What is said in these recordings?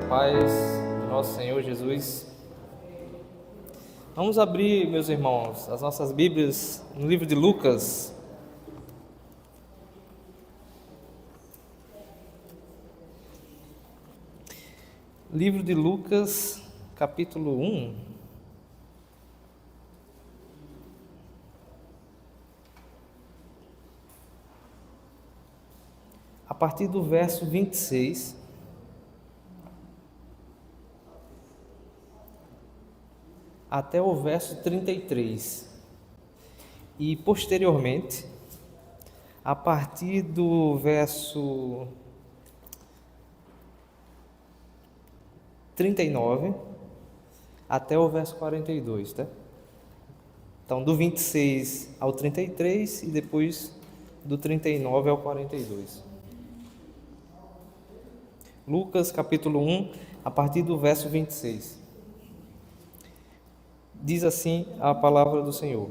paz do nosso Senhor Jesus. Vamos abrir, meus irmãos, as nossas Bíblias no livro de Lucas. Livro de Lucas, capítulo 1. A partir do verso 26 até o verso 33. E posteriormente, a partir do verso 39 até o verso 42, tá? Então, do 26 ao 33 e depois do 39 ao 42. Lucas, capítulo 1, a partir do verso 26. Diz assim a palavra do Senhor: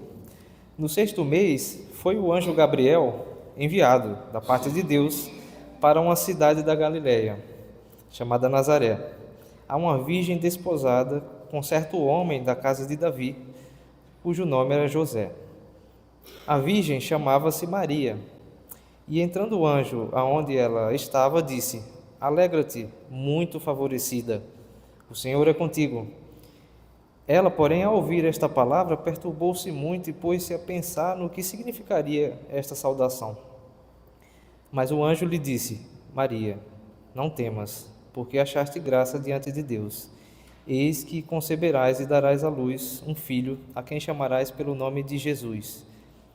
No 6º mês foi o anjo Gabriel enviado da parte de Deus para uma cidade da Galileia, chamada Nazaré, a uma virgem desposada com certo homem da casa de Davi, cujo nome era José. A virgem chamava-se Maria. E entrando o anjo aonde ela estava, disse: Alegra-te, muito favorecida, o Senhor é contigo. Ela, porém, ao ouvir esta palavra, perturbou-se muito e pôs-se a pensar no que significaria esta saudação. Mas o anjo lhe disse: Maria, não temas, porque achaste graça diante de Deus. Eis que conceberás e darás à luz um filho, a quem chamarás pelo nome de Jesus.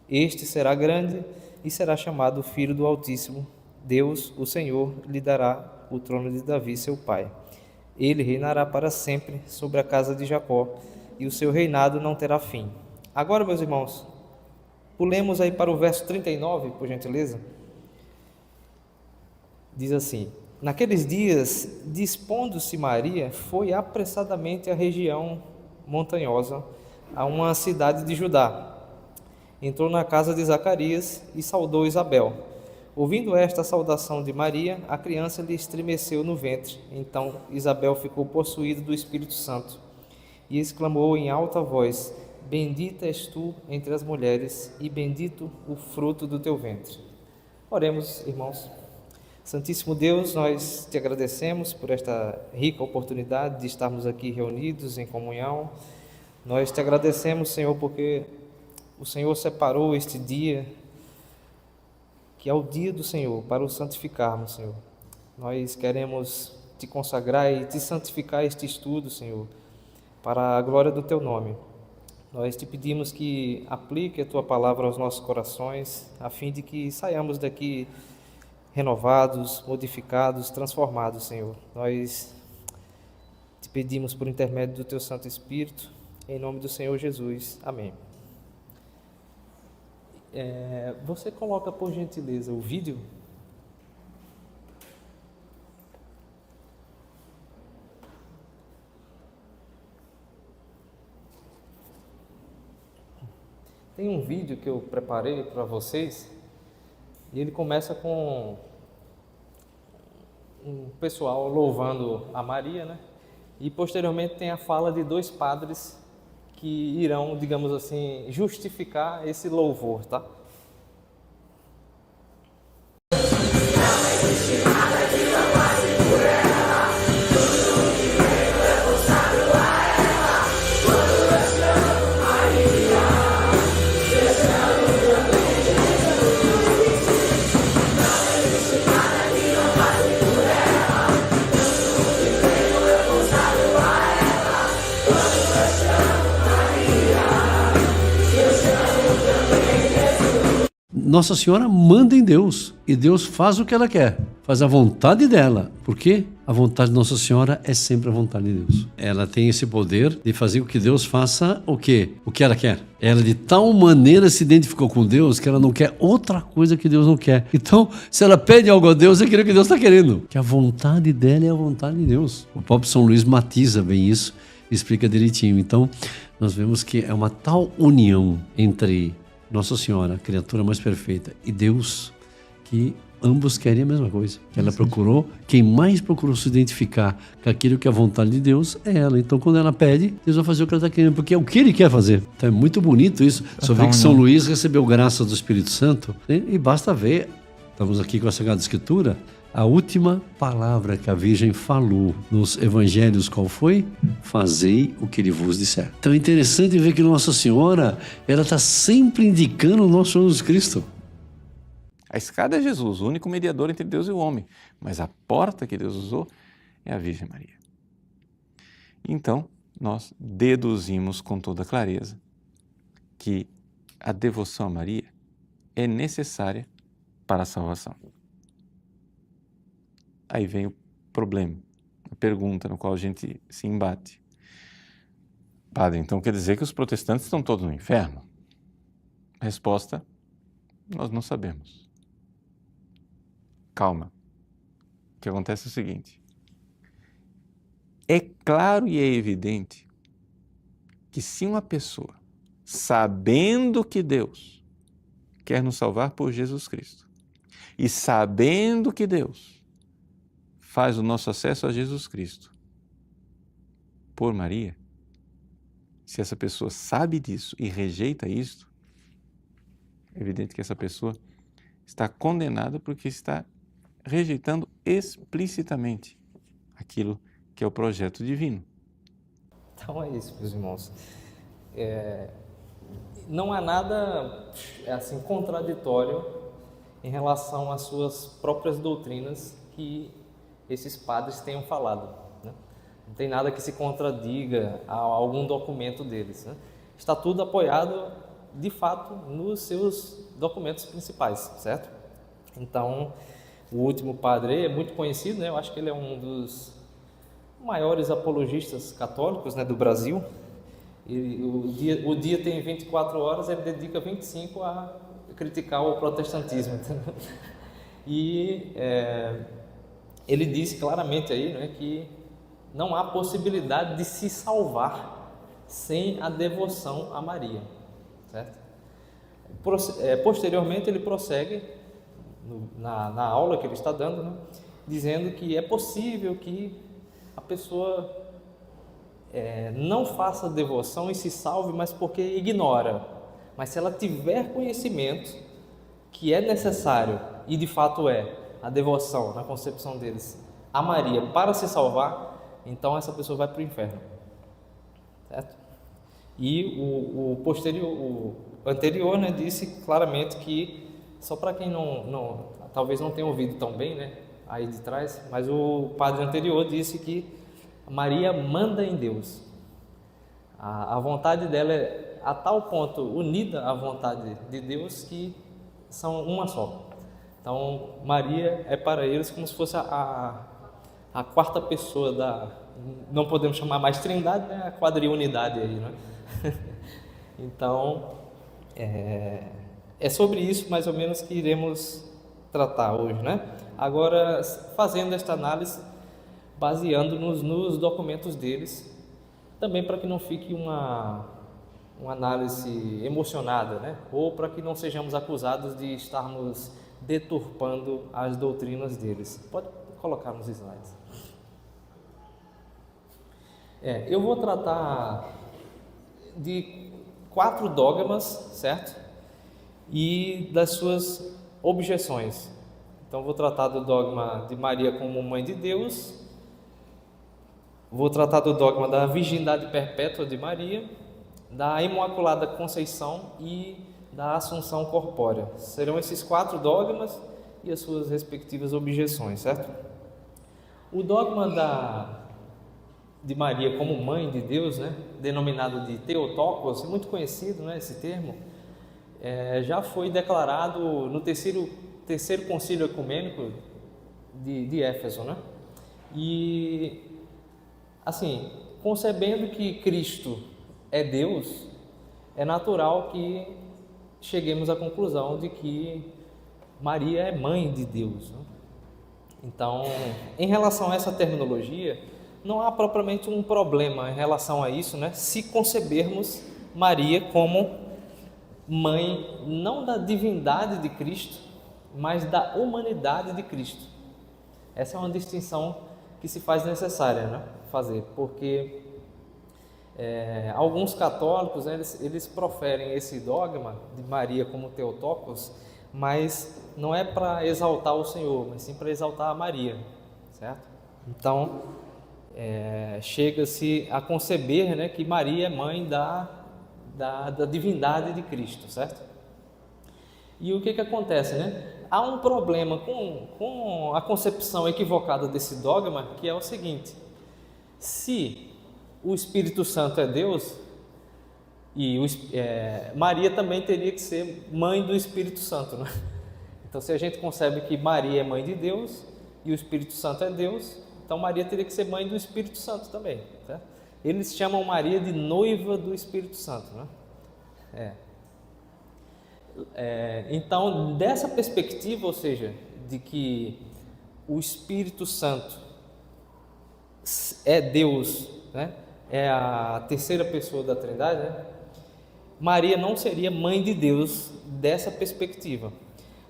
Este será grande e será chamado Filho do Altíssimo. Deus, o Senhor, lhe dará o trono de Davi, seu pai. Ele reinará para sempre sobre a casa de Jacó, e o seu reinado não terá fim. Agora, meus irmãos, pulemos aí para o verso 39, por gentileza. Diz assim: Naqueles dias, dispondo-se Maria, foi apressadamente à região montanhosa, a uma cidade de Judá. Entrou na casa de Zacarias e saudou Isabel. Ouvindo esta saudação de Maria, a criança lhe estremeceu no ventre. Então Isabel ficou possuída do Espírito Santo e exclamou em alta voz: Bendita és tu entre as mulheres, e bendito o fruto do teu ventre. Oremos, irmãos. Santíssimo Deus, nós te agradecemos por esta rica oportunidade de estarmos aqui reunidos em comunhão. Nós te agradecemos, Senhor, porque o Senhor separou este dia, que é o dia do Senhor, para o santificarmos, Senhor. Nós queremos te consagrar e te santificar este estudo, Senhor, para a glória do teu nome. Nós te pedimos que aplique a tua palavra aos nossos corações, a fim de que saiamos daqui renovados, modificados, transformados, Senhor. Nós te pedimos por intermédio do teu Santo Espírito, em nome do Senhor Jesus. Amém. Você coloca, por gentileza, o vídeo? Tem um vídeo que eu preparei para vocês e ele começa com um pessoal louvando a Maria, né? E posteriormente tem a fala de dois padres que irão, digamos assim, justificar esse louvor, tá? Nossa Senhora manda em Deus e Deus faz o que ela quer, faz a vontade dela. Por quê? A vontade de Nossa Senhora é sempre a vontade de Deus. Ela tem esse poder de fazer com que Deus faça o quê? O que ela quer. Ela de tal maneira se identificou com Deus que ela não quer outra coisa que Deus não quer. Então, se ela pede algo a Deus, é aquilo que Deus está querendo. Que a vontade dela é a vontade de Deus. O próprio São Luís matiza bem isso, explica direitinho. Então, nós vemos que é uma tal união entre Nossa Senhora, a criatura mais perfeita, e Deus, que ambos querem a mesma coisa. Ela procurou, quem mais procurou se identificar com aquilo que é a vontade de Deus é ela. Então, quando ela pede, Deus vai fazer o que ela está querendo, porque é o que ele quer fazer. Então, é muito bonito isso. Só vê que São Luís recebeu graça do Espírito Santo, né? E basta ver, estamos aqui com a Sagrada Escritura, a última palavra que a Virgem falou nos evangelhos, qual foi? Fazei o que ele vos disser. Então é interessante ver que Nossa Senhora, ela está sempre indicando o nosso Senhor Jesus Cristo. A escada é Jesus, o único mediador entre Deus e o homem, mas a porta que Deus usou é a Virgem Maria. Então, nós deduzimos com toda clareza que a devoção a Maria é necessária para a salvação. Aí vem o problema, a pergunta no qual a gente se embate. Padre, então quer dizer que os protestantes estão todos no inferno? Resposta, nós não sabemos. Calma. O que acontece é o seguinte. É claro e é evidente que se uma pessoa, sabendo que Deus quer nos salvar por Jesus Cristo, e sabendo que Deus faz o nosso acesso a Jesus Cristo por Maria, se essa pessoa sabe disso e rejeita isto, é evidente que essa pessoa está condenada porque está rejeitando explicitamente aquilo que é o projeto divino. Então é isso, meus irmãos. Não há nada assim contraditório em relação às suas próprias doutrinas que esses padres tenham falado, né? Não tem nada que se contradiga a algum documento deles, né? Está tudo apoiado, de fato, nos seus documentos principais, certo? Então, o último padre é muito conhecido, né? Eu acho que ele é um dos maiores apologistas católicos, né, do Brasil. E o dia tem 24 horas, ele dedica 25 a criticar o protestantismo. E ele disse claramente aí, né, que não há possibilidade de se salvar sem a devoção a Maria, certo? Posteriormente ele prossegue na aula que ele está dando, né, dizendo que é possível que a pessoa não faça devoção e se salve, mas porque ignora. Mas se ela tiver conhecimento que é necessário, e de fato é, a devoção, na concepção deles, a Maria para se salvar, então essa pessoa vai para o inferno, certo? E o anterior, né, disse claramente que, só para quem talvez não tenha ouvido tão bem, né, aí de trás, mas o padre anterior disse que Maria manda em Deus. A vontade dela é a tal ponto unida à vontade de Deus que são uma só. Então, Maria é para eles como se fosse a quarta pessoa não podemos chamar mais trindade, né? A quadriunidade aí, né? Então, é sobre isso mais ou menos que iremos tratar hoje, né? Agora, fazendo esta análise, baseando-nos nos documentos deles, também para que não fique uma análise emocionada, né? Ou para que não sejamos acusados de estarmos deturpando as doutrinas deles. Pode colocar nos slides. Eu vou tratar de 4 dogmas, certo? E das suas objeções. Então, vou tratar do dogma de Maria como mãe de Deus, vou tratar do dogma da virgindade perpétua de Maria, da Imaculada Conceição e da Assunção Corpórea. Serão esses 4 dogmas e as suas respectivas objeções, certo? O dogma de Maria como mãe de Deus, né, denominado de Theotokos, muito conhecido, né, esse termo, já foi declarado no terceiro concílio ecumênico de Éfeso, né? E, assim, concebendo que Cristo é Deus, é natural que cheguemos à conclusão de que Maria é mãe de Deus, né? Então, em relação a essa terminologia, não há propriamente um problema em relação a isso, né? Se concebermos Maria como mãe, não da divindade de Cristo, mas da humanidade de Cristo. Essa é uma distinção que se faz necessária, né, fazer, porque alguns católicos, né, eles proferem esse dogma de Maria como Theotokos, mas não é para exaltar o Senhor, mas sim para exaltar a Maria, certo? Então, chega-se a conceber, né, que Maria é mãe da divindade de Cristo, certo? E o que acontece, né? Há um problema com a concepção equivocada desse dogma, que é o seguinte: se o Espírito Santo é Deus, e Maria também teria que ser mãe do Espírito Santo, né? Então, se a gente concebe que Maria é mãe de Deus e o Espírito Santo é Deus, então Maria teria que ser mãe do Espírito Santo também, certo? Eles chamam Maria de noiva do Espírito Santo, né? Então, dessa perspectiva, ou seja, de que o Espírito Santo é Deus, né? É a terceira pessoa da Trindade, né? Maria não seria mãe de Deus dessa perspectiva.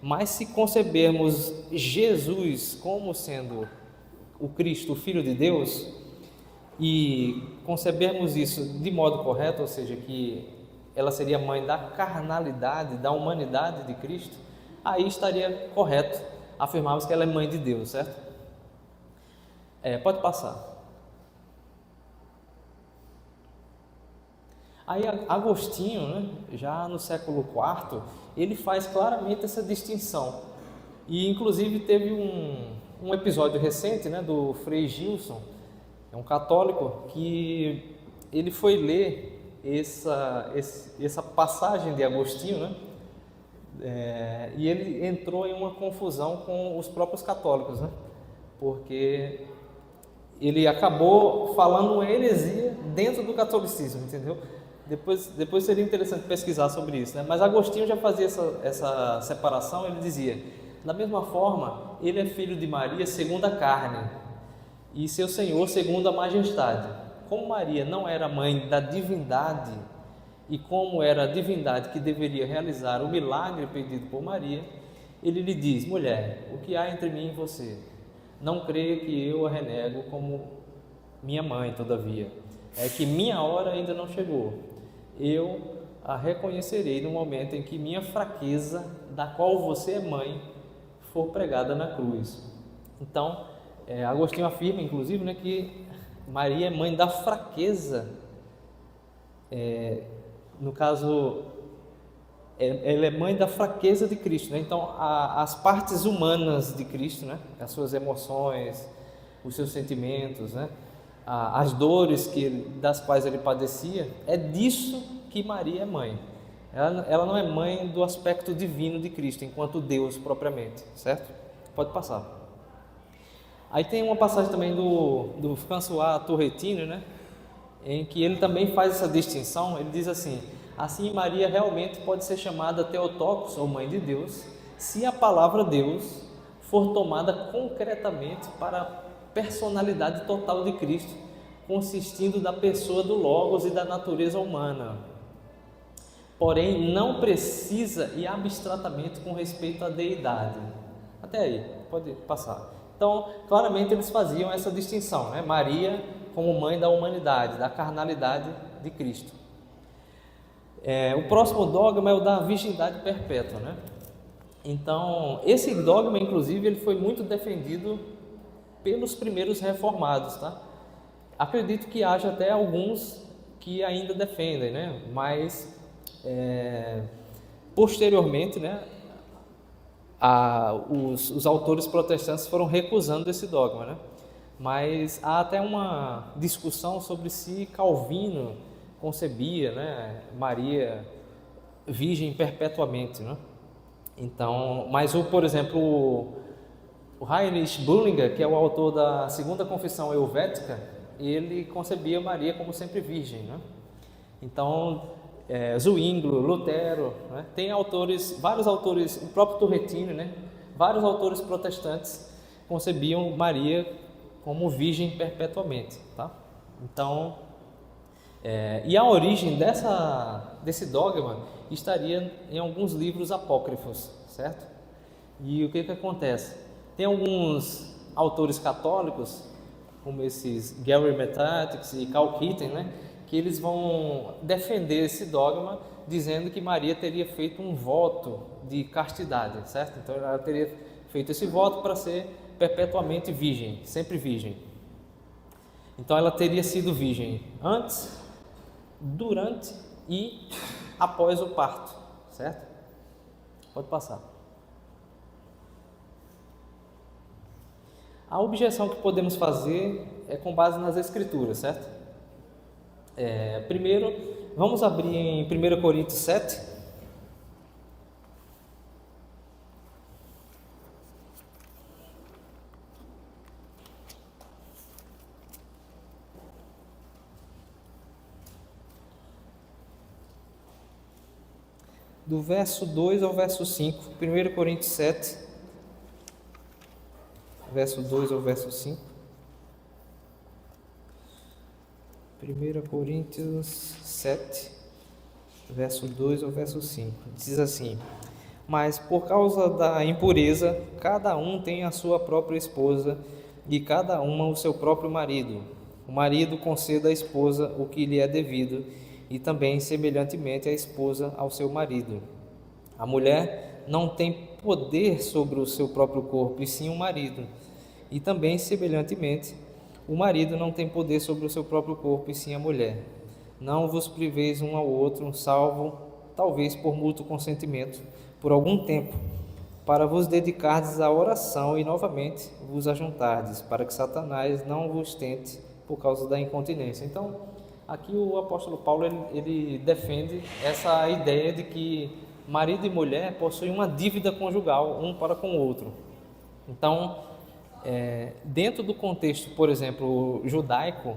Mas se concebermos Jesus como sendo o Cristo, o Filho de Deus, e concebermos isso de modo correto, ou seja, que ela seria mãe da carnalidade, da humanidade de Cristo, aí estaria correto afirmarmos que ela é mãe de Deus, certo? Pode passar. Aí Agostinho, né, já no século IV, ele faz claramente essa distinção. E inclusive teve um episódio recente, né, do Frei Gilson, é um católico, que ele foi ler essa passagem de Agostinho, né, e ele entrou em uma confusão com os próprios católicos, né, porque ele acabou falando uma heresia dentro do catolicismo, entendeu? Depois seria interessante pesquisar sobre isso, né? Mas Agostinho já fazia essa separação. Ele dizia: da mesma forma, ele é filho de Maria segundo a carne e seu Senhor segundo a majestade. Como Maria não era mãe da divindade e como era a divindade que deveria realizar o milagre pedido por Maria, ele lhe diz: mulher, o que há entre mim e você? Não creia que eu a renego como minha mãe, todavia. É que minha hora ainda não chegou. Eu a reconhecerei no momento em que minha fraqueza, da qual você é mãe, for pregada na cruz. Então, Agostinho afirma, inclusive, né, que Maria é mãe da fraqueza. No caso, ela é mãe da fraqueza de Cristo, né? Então, as partes humanas de Cristo, né, as suas emoções, os seus sentimentos, né, as dores das quais ele padecia, é disso que Maria é mãe. Ela não é mãe do aspecto divino de Cristo, enquanto Deus propriamente, certo? Pode passar. Aí tem uma passagem também do François Turretine, né, em que ele também faz essa distinção. Ele diz assim: assim Maria realmente pode ser chamada Theotokos, ou mãe de Deus, se a palavra Deus for tomada concretamente para a personalidade total de Cristo, consistindo da pessoa do Logos e da natureza humana. Porém, não precisa e abstratamente com respeito à deidade. Até aí, pode passar. Então, claramente eles faziam essa distinção, né? Maria como mãe da humanidade, da carnalidade de Cristo. O próximo dogma é o da virgindade perpétua, né? Então, esse dogma, inclusive, ele foi muito defendido pelos primeiros reformados, tá? Acredito que haja até alguns que ainda defendem, né? Mas posteriormente, né, os autores protestantes foram recusando esse dogma, né? Mas há até uma discussão sobre se Calvino concebia, né, Maria virgem perpetuamente, né? Então, mas por exemplo, o Heinrich Bullinger, que é o autor da Segunda Confissão Helvética, ele concebia Maria como sempre virgem, né? Então, Zwinglio, Lutero, né? Tem vários autores, o próprio Turretine, né? Vários autores protestantes concebiam Maria como virgem perpetuamente, tá? Então, e a origem desse dogma estaria em alguns livros apócrifos, certo? E o que acontece? Tem alguns autores católicos, como esses Gary Metaxas e Karl Kitten, né, que eles vão defender esse dogma, dizendo que Maria teria feito um voto de castidade, certo? Então ela teria feito esse voto para ser perpetuamente virgem, sempre virgem. Então ela teria sido virgem antes, durante e após o parto, certo? Pode passar. A objeção que podemos fazer é com base nas Escrituras, certo? Primeiro, vamos abrir em 1 Coríntios 7. Do verso 2 ao verso 5, 1 Coríntios 7, verso 2 ao verso 5. 1 Coríntios 7, verso 2 ao verso 5. Diz assim: Mas por causa da impureza, cada um tem a sua própria esposa e cada uma o seu próprio marido. O marido conceda à esposa o que lhe é devido, e também, semelhantemente, a esposa ao seu marido. A mulher não tem poder sobre o seu próprio corpo, e sim o marido. E também, semelhantemente, o marido não tem poder sobre o seu próprio corpo, e sim a mulher. Não vos priveis um ao outro, salvo, talvez por mútuo consentimento, por algum tempo, para vos dedicardes à oração e novamente vos ajuntardes, para que Satanás não vos tente por causa da incontinência. Então, aqui o apóstolo Paulo ele defende essa ideia de que marido e mulher possuem uma dívida conjugal um para com o outro. Então, dentro do contexto, por exemplo, judaico,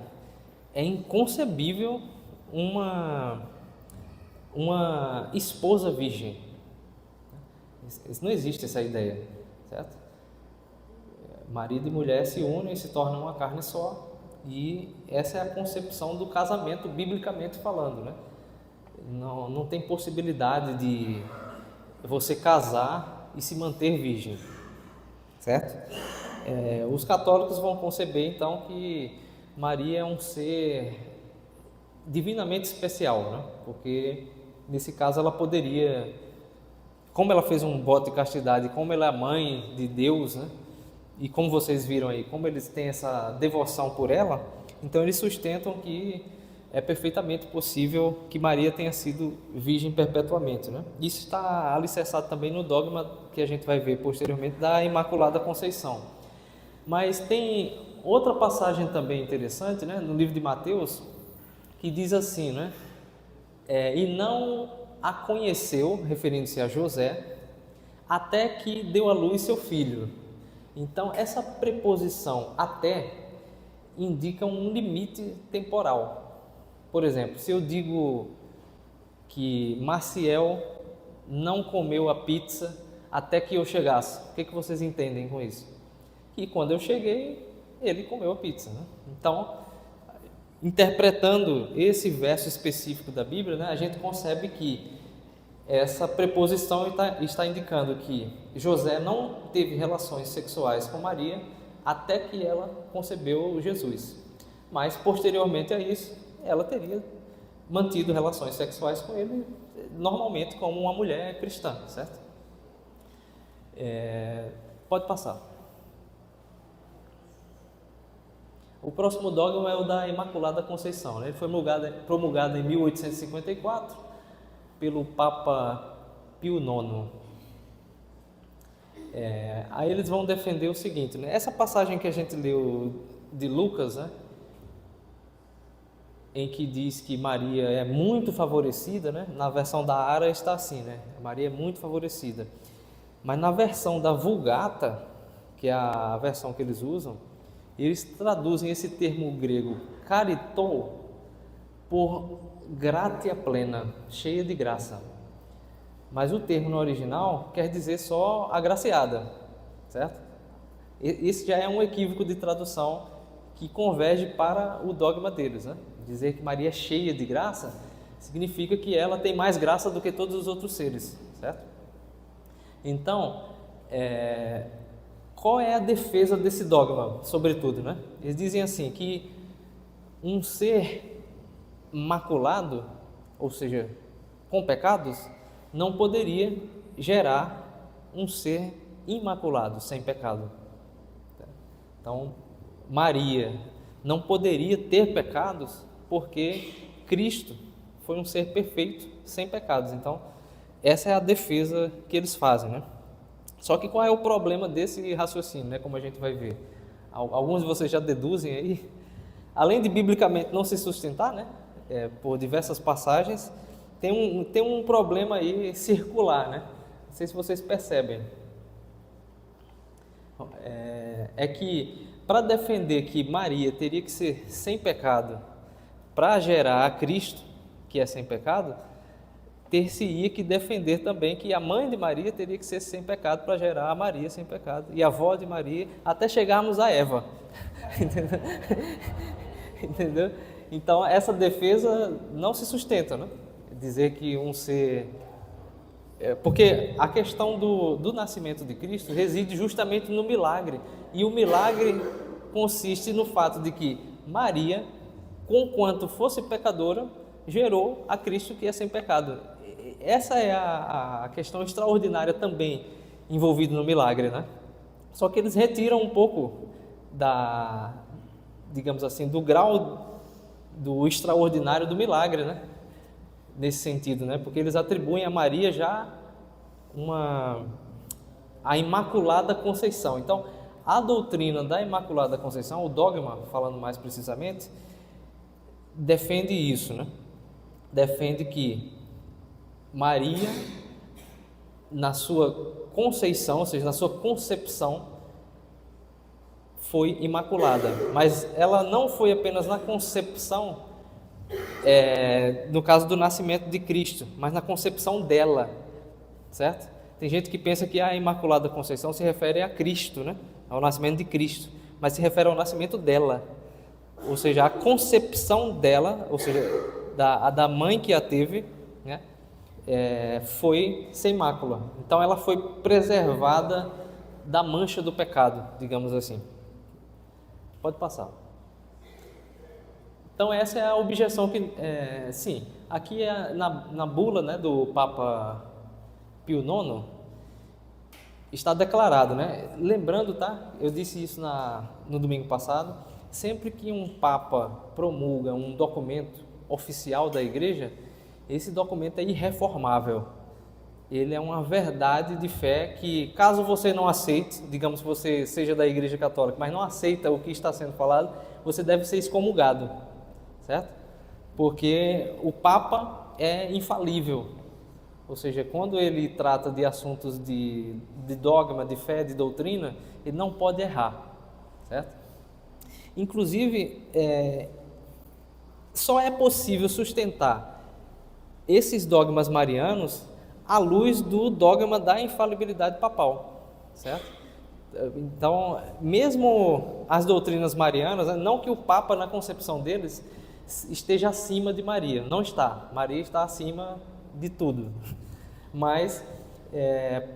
é inconcebível uma esposa virgem. Não existe essa ideia, certo? Marido e mulher se unem e se tornam uma carne só, e essa é a concepção do casamento, biblicamente falando, né? Não tem possibilidade de você casar e se manter virgem, certo? Os católicos vão conceber então que Maria é um ser divinamente especial, né? Porque nesse caso ela poderia, como ela fez um voto de castidade, como ela é a mãe de Deus, né? E como vocês viram aí, como eles têm essa devoção por ela, então eles sustentam que é perfeitamente possível que Maria tenha sido virgem perpetuamente, né? Isso está alicerçado também no dogma que a gente vai ver posteriormente da Imaculada Conceição. Mas tem outra passagem também interessante, né, no livro de Mateus, que diz assim, né? E não a conheceu, referindo-se a José, até que deu à luz seu filho. Então, essa preposição até indica um limite temporal. Por exemplo, se eu digo que Maciel não comeu a pizza até que eu chegasse, o que vocês entendem com isso? Que quando eu cheguei, ele comeu a pizza, né? Então, interpretando esse verso específico da Bíblia, né, a gente concebe que essa preposição está indicando que José não teve relações sexuais com Maria até que ela concebeu Jesus. Mas, posteriormente a isso, ela teria mantido relações sexuais com ele, normalmente como uma mulher cristã, certo? Pode passar. O próximo dogma é o da Imaculada Conceição, né? Ele foi promulgado em 1854 pelo Papa Pio IX. Aí eles vão defender o seguinte, né? Essa passagem que a gente leu de Lucas, né, em que diz que Maria é muito favorecida, né? Na versão da Ara está assim, né? Maria é muito favorecida. Mas na versão da Vulgata, que é a versão que eles usam, eles traduzem esse termo grego caritou por gratia plena, cheia de graça. Mas o termo no original quer dizer só agraciada, certo? Esse já é um equívoco de tradução que converge para o dogma deles, né? Dizer que Maria é cheia de graça significa que ela tem mais graça do que todos os outros seres, certo? Então, Qual é a defesa desse dogma, sobretudo, né? Eles dizem assim, que um ser maculado, ou seja, com pecados, não poderia gerar um ser imaculado, sem pecado. Então, Maria não poderia ter pecados porque Cristo foi um ser perfeito, sem pecados. Então, essa é a defesa que eles fazem, né? Só que qual é o problema desse raciocínio, né? Como a gente vai ver. Alguns de vocês já deduzem aí, além de biblicamente não se sustentar, né? Por diversas passagens, tem um problema aí circular, né? Não sei se vocês percebem. É que para defender que Maria teria que ser sem pecado para gerar a Cristo, que é sem pecado, ter-se-ia que defender também que a mãe de Maria teria que ser sem pecado para gerar a Maria sem pecado, e a avó de Maria, até chegarmos a Eva. Entendeu? Então, essa defesa não se sustenta, né? Dizer que um ser... Porque a questão do nascimento de Cristo reside justamente no milagre, e o milagre consiste no fato de que Maria, conquanto fosse pecadora, gerou a Cristo que é sem pecado. Essa é a questão extraordinária também envolvida no milagre, né? Só que eles retiram um pouco digamos assim, do grau do extraordinário do milagre, né? Nesse sentido, né? Porque eles atribuem a Maria já a Imaculada Conceição. Então, a doutrina da Imaculada Conceição, o dogma, falando mais precisamente, defende isso, né? Defende que Maria, na sua conceição, ou seja, na sua concepção, foi imaculada, mas ela não foi apenas na concepção, no caso do nascimento de Cristo, mas na concepção dela, certo? Tem gente que pensa que a Imaculada Conceição se refere a Cristo, né? Ao nascimento de Cristo, mas se refere ao nascimento dela, ou seja, a concepção dela, ou seja, da mãe que a teve, né? Foi sem mácula. Então ela foi preservada da mancha do pecado, digamos assim. Pode passar. Então essa é a objeção que, sim, aqui na bula, né, do Papa Pio IX, está declarado, né? Lembrando, tá? Eu disse isso no domingo passado, sempre que um Papa promulga um documento oficial da Igreja, esse documento é irreformável. Ele é uma verdade de fé que, caso você não aceite, digamos que você seja da Igreja Católica, mas não aceita o que está sendo falado, você deve ser excomungado, certo? Porque o Papa é infalível, ou seja, quando ele trata de assuntos de dogma, de fé, de doutrina, ele não pode errar, certo? Inclusive, só é possível sustentar esses dogmas marianos à luz do dogma da infalibilidade papal, certo? Então, mesmo as doutrinas marianas, não que o Papa, na concepção deles, esteja acima de Maria, não está. Maria está acima de tudo. Mas,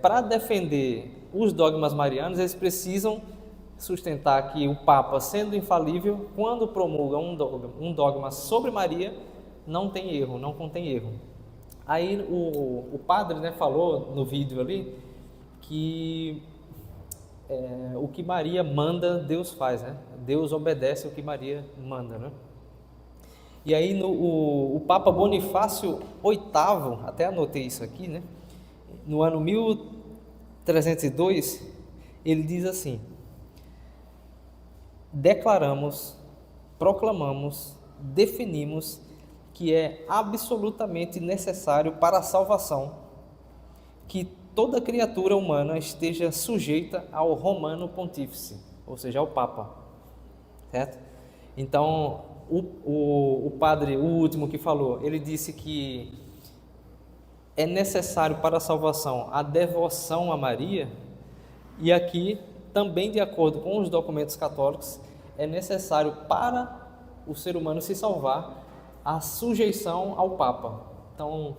para defender os dogmas marianos, eles precisam sustentar que o Papa, sendo infalível, quando promulga um dogma sobre Maria, não tem erro, não contém erro. Aí o padre, né, falou no vídeo ali que o que Maria manda, Deus faz, né? Deus obedece o que Maria manda, né? E aí o Papa Bonifácio VIII, até anotei isso aqui, né? No ano 1302, ele diz assim: declaramos, proclamamos, definimos que é absolutamente necessário para a salvação que toda criatura humana esteja sujeita ao Romano Pontífice, ou seja, ao Papa, certo? Então, o padre, o último que falou, ele disse que é necessário para a salvação a devoção a Maria, e aqui, também de acordo com os documentos católicos, é necessário para o ser humano se salvar a sujeição ao Papa. Então,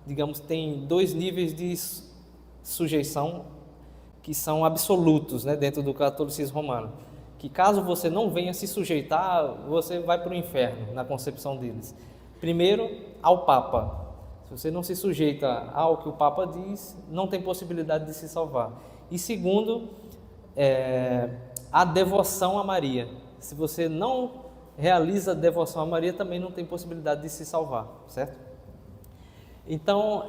digamos, tem dois níveis de sujeição que são absolutos, né, dentro do catolicismo romano, que caso você não venha se sujeitar, você vai para o inferno, na concepção deles. Primeiro, ao Papa. Se você não se sujeita ao que o Papa diz, não tem possibilidade de se salvar. E segundo, a devoção a Maria. Se você não realiza a devoção a Maria, também não tem possibilidade de se salvar, certo? Então,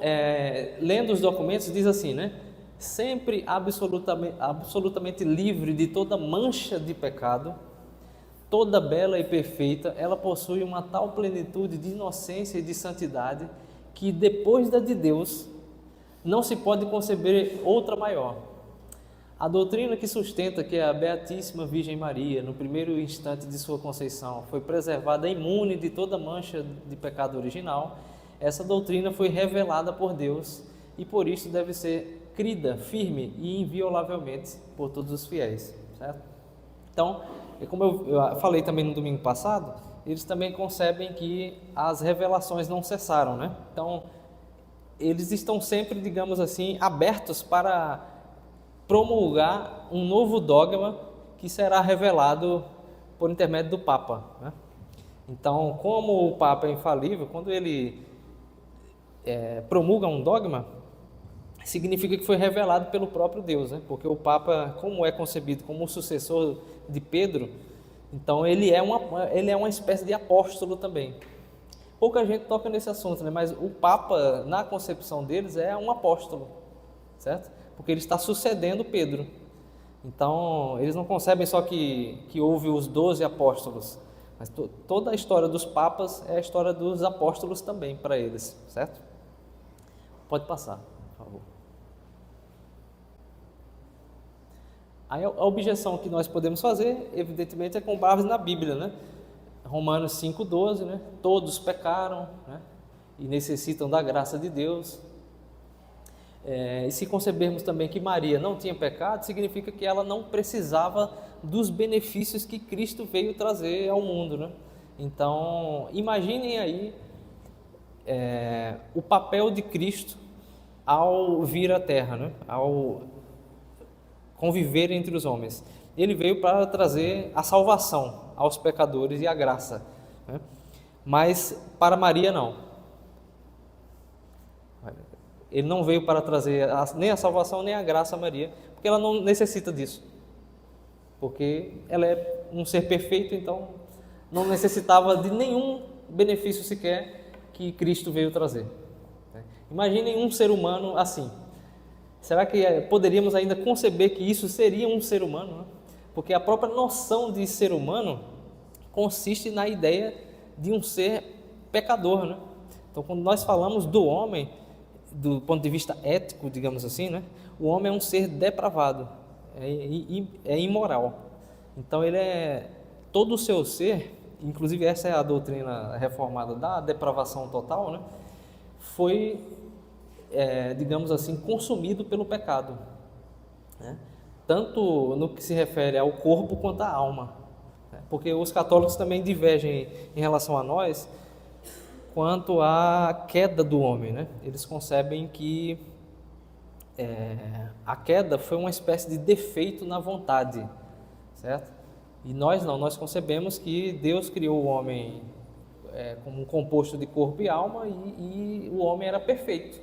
lendo os documentos, diz assim, né? Sempre absolutamente livre de toda mancha de pecado, toda bela e perfeita, ela possui uma tal plenitude de inocência e de santidade que depois da de Deus não se pode conceber outra maior. A doutrina que sustenta que a Beatíssima Virgem Maria, no primeiro instante de sua conceição, foi preservada imune de toda mancha de pecado original, essa doutrina foi revelada por Deus e por isso deve ser crida firme e inviolavelmente por todos os fiéis, certo? Então, como eu falei também no domingo passado, eles também concebem que as revelações não cessaram, né? Então, eles estão sempre, digamos assim, abertos para promulgar um novo dogma que será revelado por intermédio do Papa, né? Então, como o Papa é infalível, quando ele promulga um dogma, significa que foi revelado pelo próprio Deus, né? Porque o Papa, como é concebido como o sucessor de Pedro, então ele é uma espécie de apóstolo também. Pouca gente toca nesse assunto, né? Mas o Papa, na concepção deles, é um apóstolo, certo? Porque ele está sucedendo Pedro. Então, eles não concebem só que houve os 12 apóstolos, mas toda a história dos papas é a história dos apóstolos também para eles, certo? Pode passar, por favor. Aí a objeção que nós podemos fazer, evidentemente, é com base na Bíblia, né? Romanos 5,12, né? Todos pecaram, né? E necessitam da graça de Deus. E se concebermos também que Maria não tinha pecado, significa que ela não precisava dos benefícios que Cristo veio trazer ao mundo, né? Então, imaginem aí o papel de Cristo ao vir à Terra, né? Ao conviver entre os homens. Ele veio para trazer a salvação aos pecadores e a graça, né? Mas para Maria não. Ele não veio para trazer nem a salvação nem a graça a Maria, porque ela não necessita disso. Porque ela é um ser perfeito, então não necessitava de nenhum benefício sequer que Cristo veio trazer. Imaginem um ser humano assim. Será que poderíamos ainda conceber que isso seria um ser humano, né? Porque a própria noção de ser humano consiste na ideia de um ser pecador, né? Então, quando nós falamos do homem, do ponto de vista ético, digamos assim, né? O homem é um ser depravado, é imoral. Então, todo o seu ser, inclusive essa é a doutrina reformada da depravação total, né? Foi, digamos assim, consumido pelo pecado, né? Tanto no que se refere ao corpo quanto à alma, né? Porque os católicos também divergem em relação a nós quanto à queda do homem, né? Eles concebem que a queda foi uma espécie de defeito na vontade, certo? E nós não, nós concebemos que Deus criou o homem como um composto de corpo e alma e o homem era perfeito.